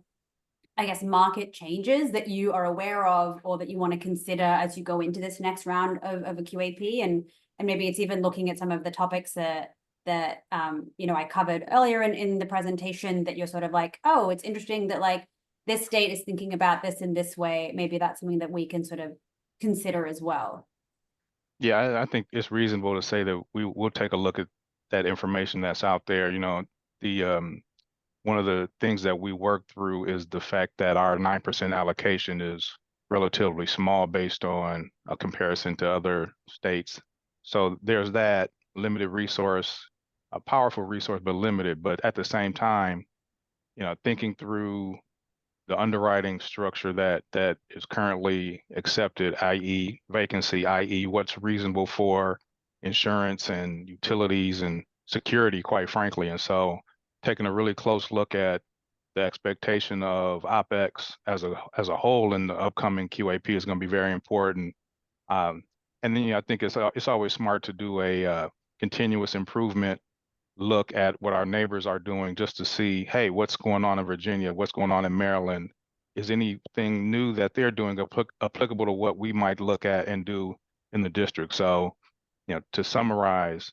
market changes that you are aware of or that you want to consider as you go into this next round of a QAP? And maybe it's even looking at some of the topics that I covered earlier in the presentation, that you're sort of like, oh, it's interesting that like this state is thinking about this in this way. Maybe that's something that we can sort of consider as well. Yeah, I think it's reasonable to say that will take a look at that information that's out there. The one of the things that we work through is the fact that our 9% allocation is relatively small based on a comparison to other states. So there's that limited resource, a powerful resource, but limited. But at the same time, thinking through the underwriting structure that is currently accepted, i.e. vacancy, i.e. what's reasonable for insurance and utilities and security, quite frankly. And so taking a really close look at the expectation of OpEx as a whole in the upcoming QAP is going to be very important. And then I think it's always smart to do a continuous improvement look at what our neighbors are doing, just to see, hey, what's going on in Virginia, what's going on in Maryland, is anything new that they're doing applicable to what we might look at and do in the district. So, to summarize,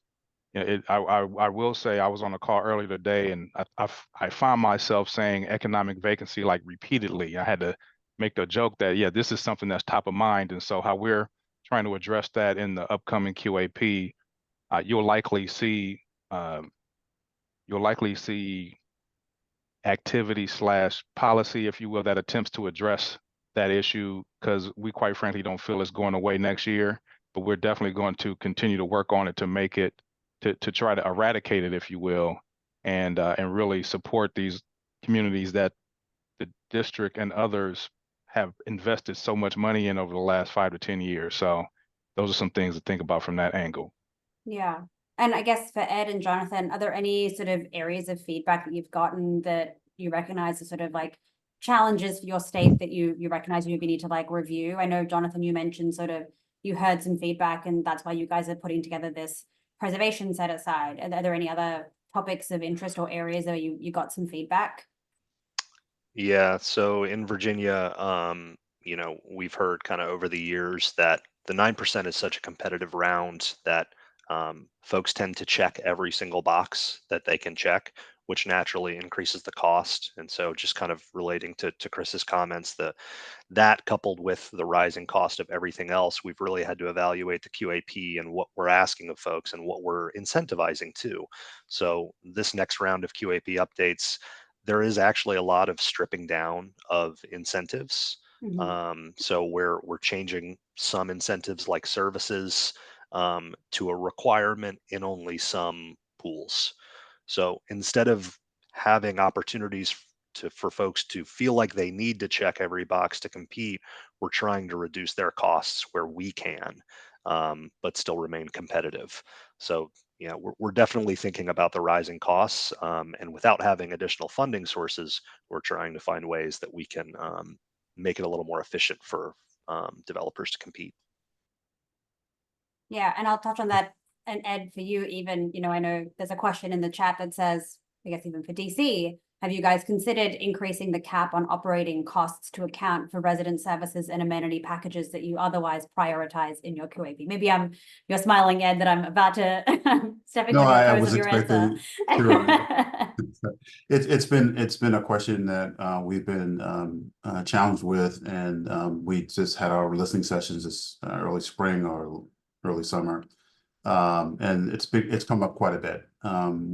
I will say I was on a call earlier today, and I found myself saying economic vacancy like repeatedly. I had to make the joke that, yeah, this is something that's top of mind. And so how we're trying to address that in the upcoming QAP, you'll likely see activity / policy, if you will, that attempts to address that issue, because we quite frankly don't feel it's going away next year, but we're definitely going to continue to work on it to make it, to try to eradicate it, if you will, and really support these communities that the district and others have invested so much money in over the last 5 to 10 years. So those are some things to think about from that angle. Yeah. And I guess for Ed and Jonathan, are there any sort of areas of feedback that you've gotten that you recognize as sort of like challenges for your state that you recognize you maybe need to like review? I know, Jonathan, you mentioned sort of you heard some feedback and that's why you guys are putting together this preservation set aside. Are there any other topics of interest or areas where you got some feedback? Yeah, so in Virginia, we've heard kind of over the years that the 9% is such a competitive round that folks tend to check every single box that they can check, which naturally increases the cost. And so just kind of relating to Chris's comments, that coupled with the rising cost of everything else, we've really had to evaluate the QAP and what we're asking of folks and what we're incentivizing too. So this next round of QAP updates, there is actually a lot of stripping down of incentives. So we're changing some incentives like services to a requirement in only some pools. So instead of having opportunities for folks to feel like they need to check every box to compete, we're trying to reduce their costs where we can, but still remain competitive. So, we're definitely thinking about the rising costs, and without having additional funding sources, we're trying to find ways that we can make it a little more efficient for developers to compete. Yeah, and I'll touch on that. And Ed, for you, even, I know there's a question in the chat that says, I guess even for DC, have you guys considered increasing the cap on operating costs to account for resident services and amenity packages that you otherwise prioritize in your QAP? Maybe you're smiling, Ed, that I'm about to stepping No, on your I toes was of your answer. expecting. Sure. It's been a question that we've been challenged with, and we just had our listening sessions this early spring or early summer, and it's come up quite a bit.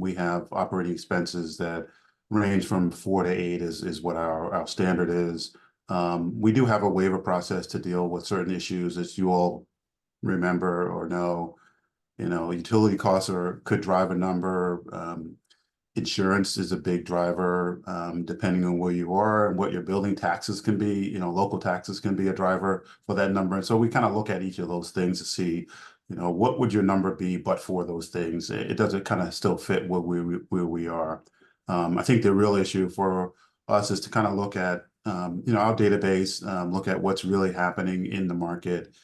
We have operating expenses that range from 4 to 8 is what our standard is. We do have a waiver process to deal with certain issues, as you all remember or know. Utility costs could drive a number. Insurance is a big driver, depending on where you are and what your building taxes can be. Local taxes can be a driver for that number. And so we kind of look at each of those things to see, what would your number be, but for those things, it doesn't kind of still fit where we are. I think the real issue for us is to kind of look at, our database, look at what's really happening in the market.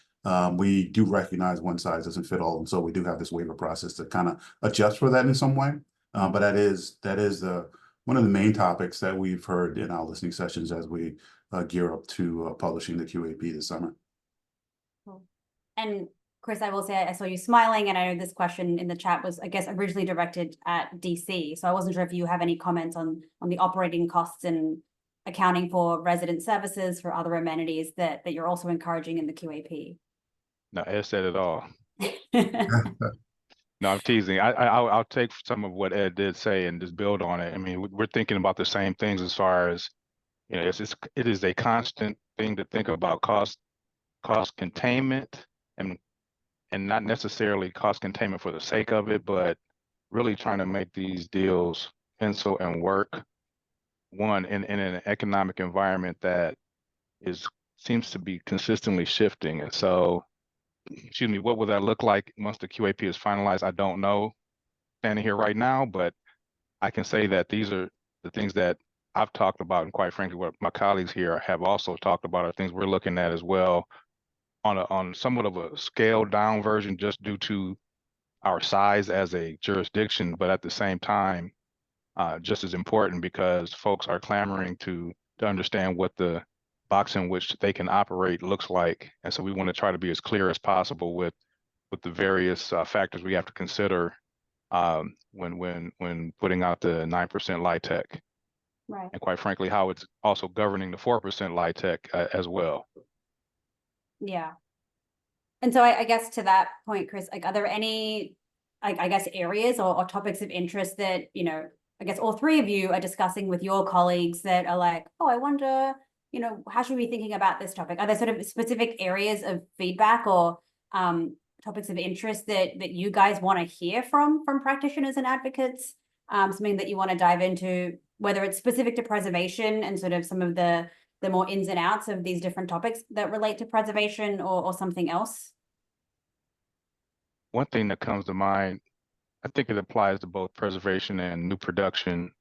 We do recognize one size doesn't fit all, and so we do have this waiver process to kind of adjust for that in some way. But that is one of the main topics that we've heard in our listening sessions as we gear up to publishing the QAP this summer. Cool. And Chris, I will say I saw you smiling, and I know this question in the chat was, I guess, originally directed at DC. So I wasn't sure if you have any comments on the operating costs and accounting for resident services, for other amenities that you're also encouraging in the QAP. No, Ed said it all. No, I'm teasing. I'll take some of what Ed did say and just build on it. I mean, we're thinking about the same things as far as, it is a constant thing to think about cost containment and not necessarily cost containment for the sake of it, but really trying to make these deals pencil and work. One, in an economic environment that seems to be consistently shifting. And so, excuse me, what will that look like once the QAP is finalized? I don't know standing here right now, but I can say that these are the things that I've talked about, and quite frankly, what my colleagues here have also talked about are things we're looking at as well on somewhat of a scaled down version, just due to our size as a jurisdiction, but at the same time, just as important because folks are clamoring to understand what the box in which they can operate looks like. And so we want to try to be as clear as possible with the various factors we have to consider when putting out the 9% LIHTC. Right. And quite frankly, how it's also governing the 4% LIHTC as well. Yeah. And so I guess to that point, Chris, like, are there any, I guess, areas or topics of interest that, I guess all three of you are discussing with your colleagues that are like, oh, I wonder, how should we be thinking about this topic? Are there sort of specific areas of feedback or topics of interest that you guys want to hear from practitioners and advocates? Something that you want to dive into, whether it's specific to preservation and sort of some of the more ins and outs of these different topics that relate to preservation or something else? One thing that comes to mind, I think it applies to both preservation and new production,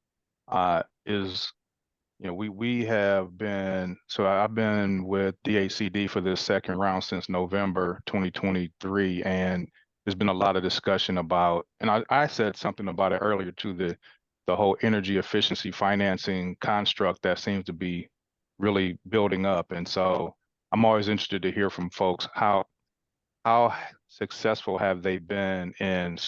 is, we have been, so I've been with DHCD for this second round since November 2023, and there's been a lot of discussion about, and I said something about it earlier too, the whole energy efficiency financing construct that seems to be really building up. And so I'm always interested to hear from folks how successful have they been in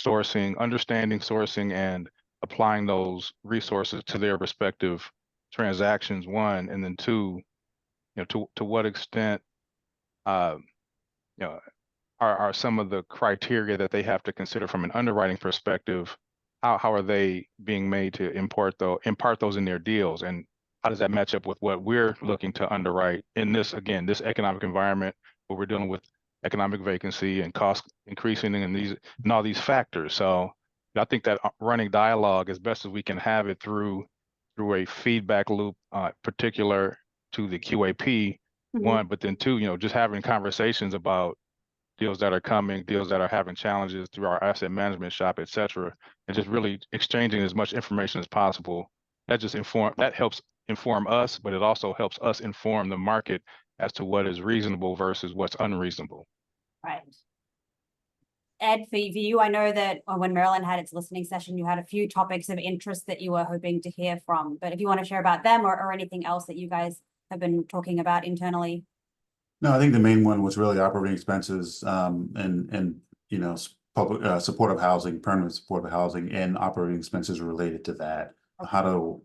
understanding sourcing and applying those resources to their respective transactions, one, and then two, to what extent are some of the criteria that they have to consider from an underwriting perspective, how are they being made to impart those in their deals, and how does that match up with what we're looking to underwrite in this economic environment where we're dealing with economic vacancy and cost increasing and all these factors. So I think that running dialogue as best as we can have it through a feedback loop, particular to the QAP, one, but then two, just having conversations about deals that are coming, deals that are having challenges through our asset management shop, et cetera, and just really exchanging as much information as possible. That helps inform us, but it also helps us inform the market as to what is reasonable versus what's unreasonable. Right. Ed, for you, I know that when Maryland had its listening session, you had a few topics of interest that you were hoping to hear from, but if you want to share about them or anything else that you guys have been talking about internally. No, I think the main one was really operating expenses, and you know, public supportive housing, permanent supportive housing, and operating expenses related to that. How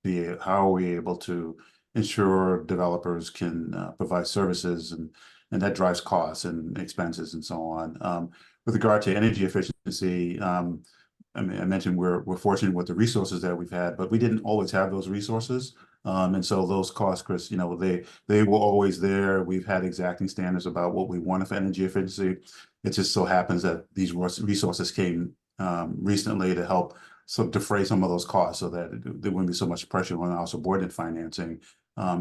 are we able to ensure developers can provide services, and that drives costs and expenses and so on. With regard to energy efficiency, I mean, I mentioned we're fortunate with the resources that we've had, but we didn't always have those resources. And so those costs, Chris, you know, they were always there. We've had exacting standards about what we want for energy efficiency. It just so happens that these resources came recently to help defray some of those costs, so that there wouldn't be so much pressure on our subordinate financing,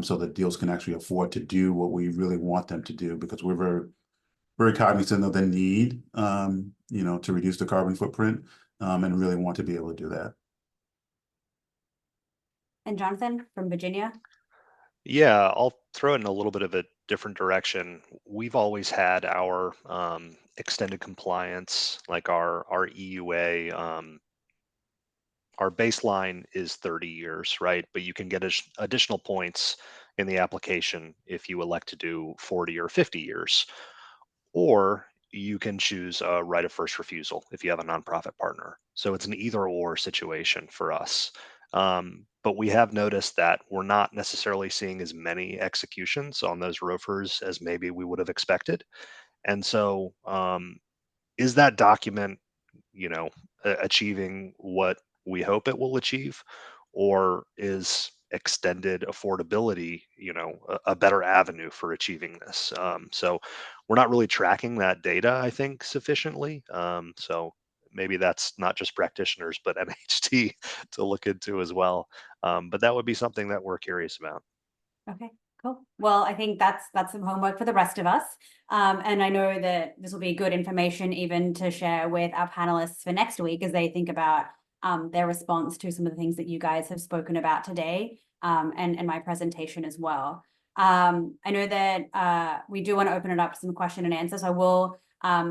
so that deals can actually afford to do what we really want them to do, because we're very, very cognizant of the need, you know, to reduce the carbon footprint, and really want to be able to do that. And Jonathan from Virginia. Yeah, I'll throw it in a little bit of a different direction. We've always had our extended compliance, like our EUA. Our baseline is 30 years, right? But you can get additional points in the application if you elect to do 40 or 50 years. Or you can choose a right of first refusal if you have a nonprofit partner. So it's an either or situation for us. But we have noticed that we're not necessarily seeing as many executions on those ROFRs as maybe we would have expected. And so is that document, you know, achieving what we hope it will achieve, or is extended affordability, you know, a better avenue for achieving this? So we're not really tracking that data, I think, sufficiently. So maybe that's not just practitioners, but MHT to look into as well. But that would be something that we're curious about. Okay, cool. Well, I think that's some homework for the rest of us. And I know that this will be good information even to share with our panelists for next week as they think about their response to some of the things that you guys have spoken about today, and my presentation as well. I know that we do want to open it up to some question and answer, so I will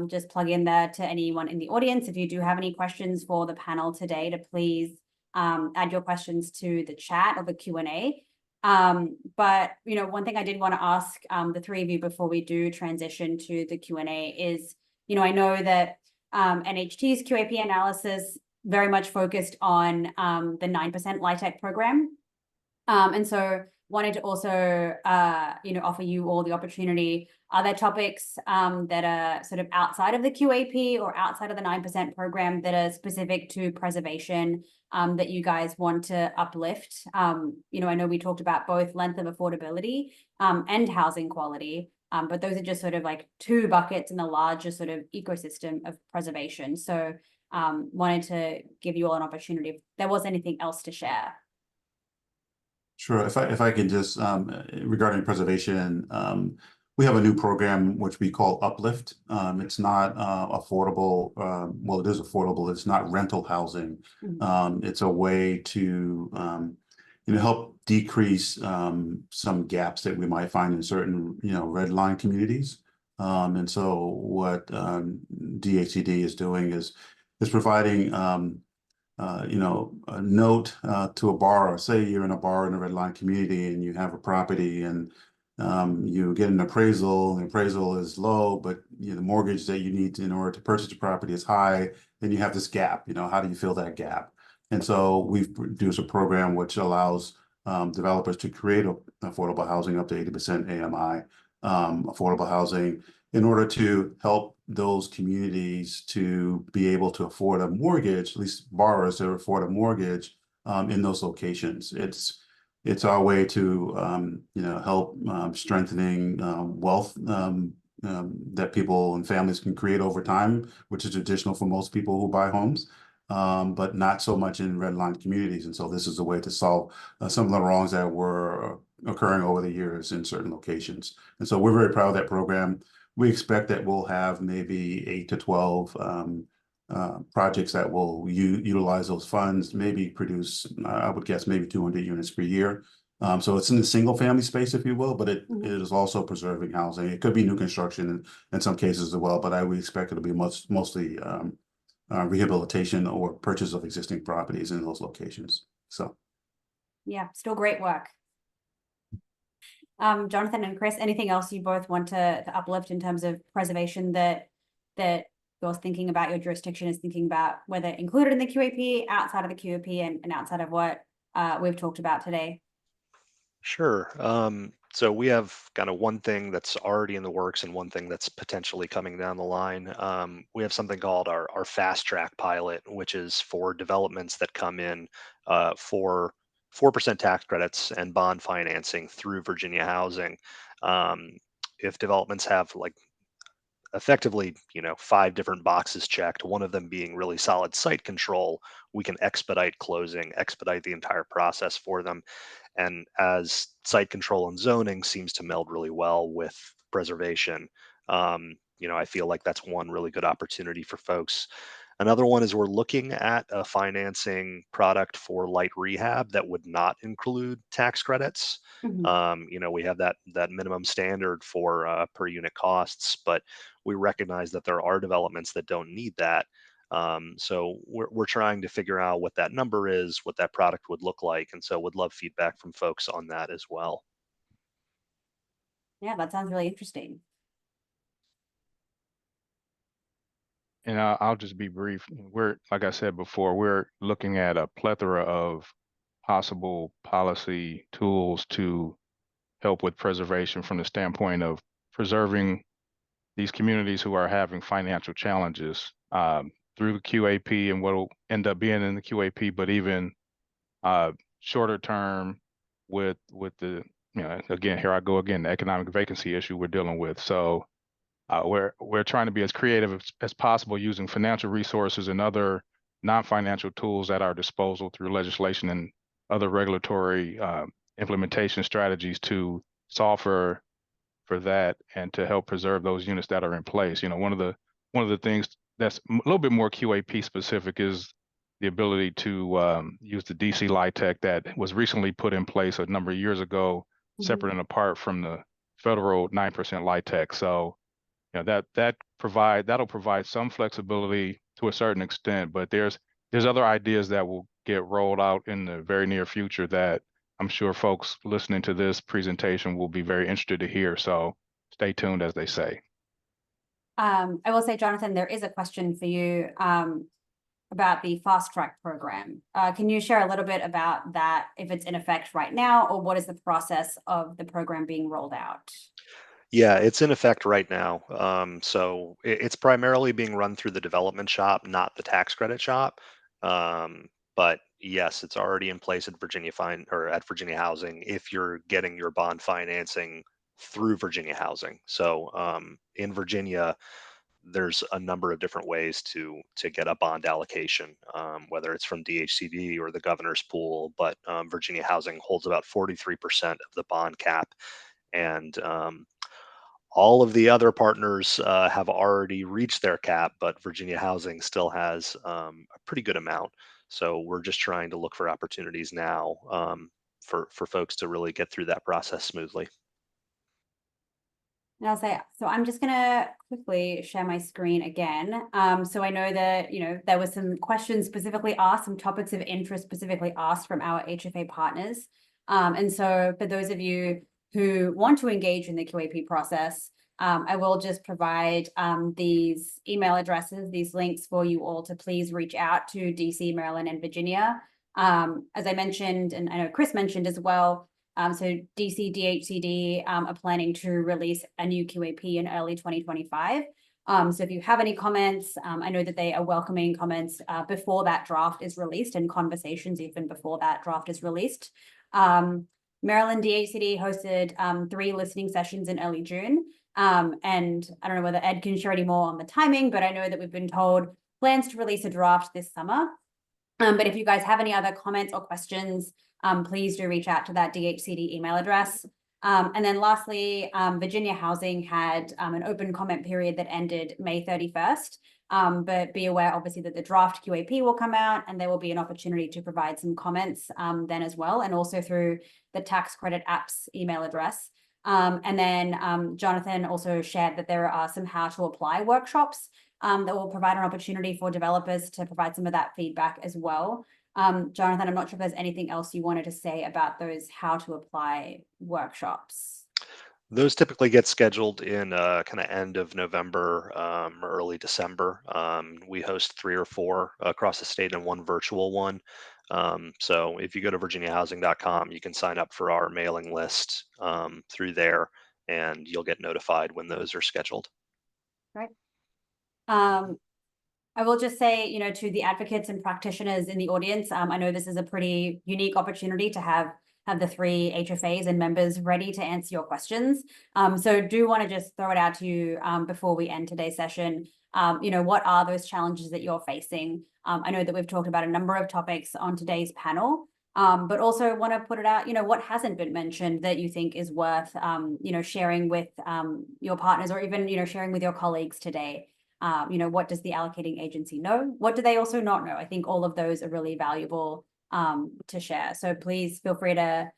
just plug in there to anyone in the audience. If you do have any questions for the panel today, to please add your questions to the chat or the Q&A. But, you know, one thing I did want to ask the three of you before we do transition to the Q&A is, you know, I know that NHT's QAP analysis very much focused on the 9% LIHTC program. And so wanted to also, you know, offer you all the opportunity. Are there topics that are sort of outside of the QAP or outside of the 9% program that are specific to preservation that you guys want to uplift? You know, I know we talked about both length of affordability and housing quality, but those are just sort of like two buckets in the larger sort of ecosystem of preservation. So wanted to give you all an opportunity if there was anything else to share. Sure. If I could just, regarding preservation, we have a new program which we call Uplift. It's not affordable. Well, it is affordable. It's not rental housing. It's a way to, you know, help decrease some gaps that we might find in certain, you know, red line communities. And so what DHCD is doing is providing you know, a note to a borrower. Say you're in a borrower in a red line community and you have a property, and you get an appraisal. The appraisal is low, but you know, the mortgage that you need in order to purchase the property is high. Then you have this gap. You know, how do you fill that gap? And so we've produced a program which allows developers to create affordable housing up to 80% AMI affordable housing, in order to help those communities to be able to afford a mortgage, at least borrowers to afford a mortgage in those locations. It's our way to you know, help strengthening wealth that people and families can create over time, which is traditional for most people who buy homes, but not so much in red line communities. And so this is a way to solve some of the wrongs that were occurring over the years in certain locations. And so we're very proud of that program. we expect that we'll have maybe 8 to 12 projects that will utilize those funds, maybe produce, I would guess, maybe 200 units per year. So it's in the single family space, if you will, but it is also preserving housing. It could be new construction in some cases as well, but I would expect it to be mostly rehabilitation or purchase of existing properties in those locations. So yeah, still great work. Jonathan and Chris, anything else you both want to uplift in terms of preservation that you're thinking about, your jurisdiction is thinking about, whether included in the QAP, outside of the QAP, and outside of what we've talked about today? Sure. So we have kind of one thing that's already in the works and one thing that's potentially coming down the line. We have something called our fast track pilot, which is for developments that come in for 4% tax credits and bond financing through Virginia Housing. If developments have like effectively, 5 different boxes checked, one of them being really solid site control, we can expedite closing, expedite the entire process for them. And as site control and zoning seems to meld really well with preservation, I feel like that's one really good opportunity for folks. Another one is we're looking at a financing product for light rehab that would not include tax credits. We have that minimum standard for per unit costs, but we recognize that there are developments that don't need that. So we're trying to figure out what that number is, what that product would look like, and so would love feedback from folks on that as well. Yeah, that sounds really interesting. And I'll just be brief. We're, like I said before, we're looking at a plethora of possible policy tools to help with preservation from the standpoint of preserving these communities who are having financial challenges through the QAP and what will end up being in the QAP, but even shorter term with the, again, here I go again, the economic vacancy issue we're dealing with. So we're trying to be as creative as possible using financial resources and other non-financial tools at our disposal through legislation and other regulatory implementation strategies to solve for that and to help preserve those units that are in place. One of the things that's a little bit more QAP specific is the ability to use the DC LIHTC that was recently put in place a number of years ago, separate and apart from the federal 9% LIHTC. So that'll provide some flexibility to a certain extent, but there's other ideas that will get rolled out in the very near future that I'm sure folks listening to this presentation will be very interested to hear. So stay tuned, as they say. I will say, Jonathan, there is a question for you about the fast track program. Can you share a little bit about that, if it's in effect right now, or what is the process of the program being rolled out? Yeah, it's in effect right now. So it's primarily being run through the development shop, not the tax credit shop. But yes, it's already in place at Virginia Housing if you're getting your bond financing through Virginia Housing. So in Virginia, there's a number of different ways to get a bond allocation, whether it's from DHCD or the governor's pool. But Virginia Housing holds about 43% of the bond cap, and all of the other partners have already reached their cap, but Virginia Housing still has a pretty good amount. So we're just trying to look for opportunities now for folks to really get through that process smoothly. And I'll say, so I'm just gonna quickly share my screen again. So I know that, there was some questions specifically asked, some topics of interest specifically asked from our HFA partners. And so for those of you who want to engage in the QAP process, I will just provide these email addresses, these links for you all to please reach out to DC, Maryland, and Virginia. As I mentioned, and I know Chris mentioned as well, so DC DHCD are planning to release a new QAP in early 2025. So if you have any comments, I know that they are welcoming comments before that draft is released, and conversations even before that draft is released. Maryland DHCD hosted 3 listening sessions in early June. And I don't know whether Ed can share any more on the timing, but I know that we've been told plans to release a draft this summer. But if you guys have any other comments or questions, please do reach out to that DHCD email address. And then lastly, Virginia Housing had an open comment period that ended May 31st. But be aware, obviously, that the draft QAP will come out and there will be an opportunity to provide some comments then as well, and also through the tax credit app's email address. And then Jonathan also shared that there are some how to apply workshops that will provide an opportunity for developers to provide some of that feedback as well. Jonathan, I'm not sure if there's anything else you wanted to say about those how to apply workshops. Those typically get scheduled in kind of end of November, early December. We host 3 or 4 across the state and 1 virtual one. So if you go to virginiahousing.com, you can sign up for our mailing list through there, and you'll get notified when those are scheduled. Right. I will just say, to the advocates and practitioners in the audience, I know this is a pretty unique opportunity to have the 3 HFAs and members ready to answer your questions. So do want to just throw it out to you before we end today's session. What are those challenges that you're facing? I know that we've talked about a number of topics on today's panel, but also want to put it out, what hasn't been mentioned that you think is worth, sharing with your partners, or even, sharing with your colleagues today. What does the allocating agency know? What do they also not know? I think all of those are really valuable to share. So please feel free to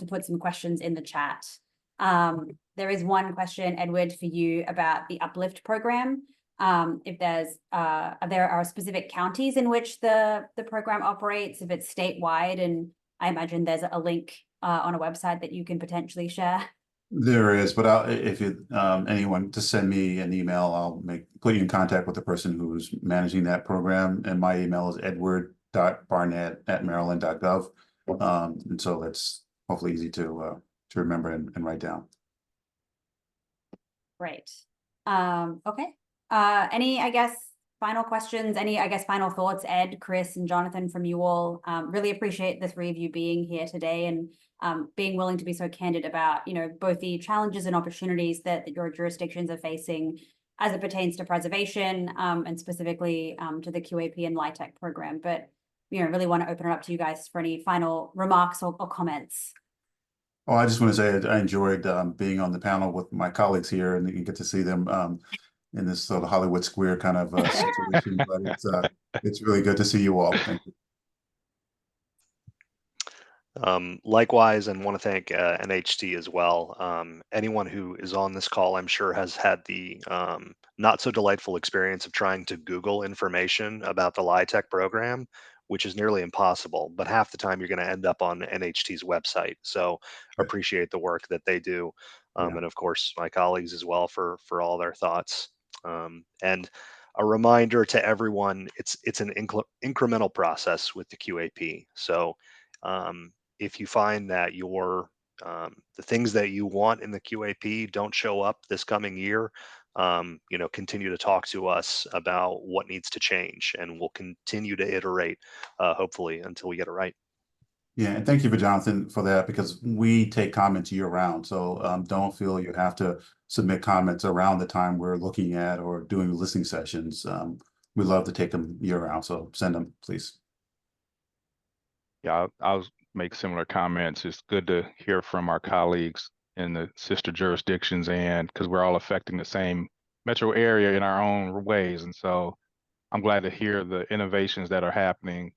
put some questions in the chat. There is one question, Edward, for you about the Uplift program. If there are specific counties in which the program operates, if it's statewide, and I imagine there's a link on a website that you can potentially share. There is, but if anyone to send me an email, I'll put you in contact with the person who's managing that program, and my email is edward.barnett@maryland.gov. And so that's hopefully easy to remember and write down. Great. Okay. Any, I guess, final questions? Any, I guess, final thoughts, Ed, Chris, and Jonathan, from you all? Really appreciate the 3 of you being here today and being willing to be so candid about, both the challenges and opportunities that your jurisdictions are facing as it pertains to preservation and specifically to the QAP and LIHTC program. But, really want to open it up to you guys for any final remarks or comments. Oh, I just want to say I enjoyed being on the panel with my colleagues here, and you get to see them in this sort of Hollywood Square kind of situation. But it's really good to see you all. Thank you. Likewise, and want to thank NHT as well. Anyone who is on this call, I'm sure, has had the not so delightful experience of trying to Google information about the LIHTC program, which is nearly impossible. But half the time, you're going to end up on NHT's website. So appreciate the work that they do, and of course, my colleagues as well for all their thoughts. And a reminder to everyone, it's an incremental process with the QAP. So if you find that the things that you want in the QAP don't show up this coming year, continue to talk to us about what needs to change, and we'll continue to iterate, hopefully, until we get it right. Yeah, and thank you for Jonathan for that, because we take comments year round. So don't feel you have to submit comments around the time we're looking at or doing listening sessions. We love to take them year round, so send them, please. Yeah, I'll make similar comments. It's good to hear from our colleagues in the sister jurisdictions, and because we're all affecting the same metro area in our own ways. And so I'm glad to hear the innovations that are happening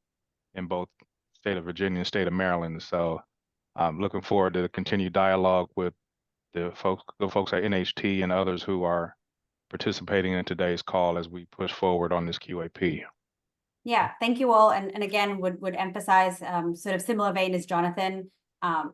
in both state of Virginia and state of Maryland. So I'm looking forward to the continued dialogue with the folks at NHT and others who are participating in today's call as we push forward on this QAP. Yeah, thank you all. And again, would emphasize sort of similar vein as Jonathan.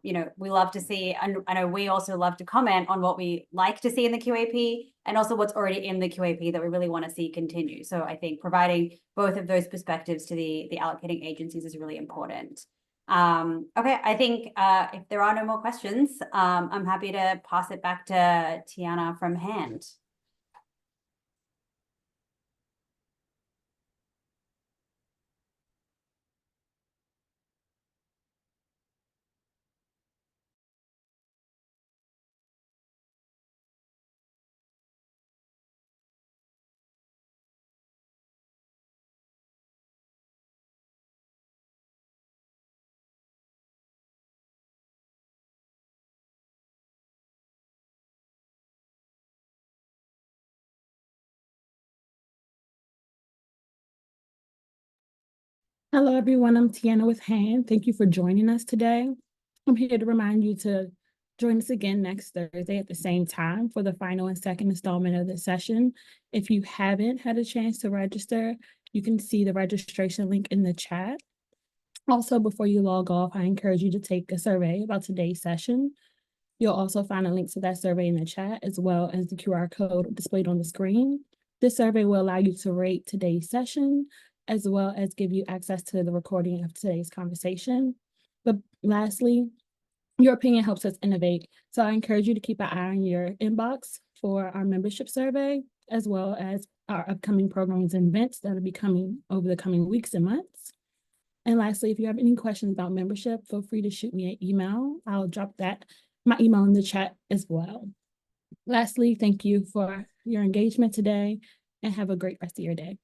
We love to see, and I know we also love to comment on what we like to see in the QAP and also what's already in the QAP that we really want to see continue. So I think providing both of those perspectives to the allocating agencies is really important. Okay, I think if there are no more questions, I'm happy to pass it back to Tiana from Hand. Hello, everyone. I'm Tiana with Hand. Thank you for joining us today. I'm here to remind you to join us again next Thursday at the same time for the final and second installment of this session. If you haven't had a chance to register, you can see the registration link in the chat. Also, before you log off, I encourage you to take a survey about today's session. You'll also find a link to that survey in the chat, as well as the QR code displayed on the screen. This survey will allow you to rate today's session, as well as give you access to the recording of today's conversation. But lastly, your opinion helps us innovate. So I encourage you to keep an eye on your inbox for our membership survey, as well as our upcoming programs and events that will be coming over the coming weeks and months. And lastly, if you have any questions about membership, feel free to shoot me an email. I'll drop my email in the chat as well. Lastly, thank you for your engagement today and have a great rest of your day.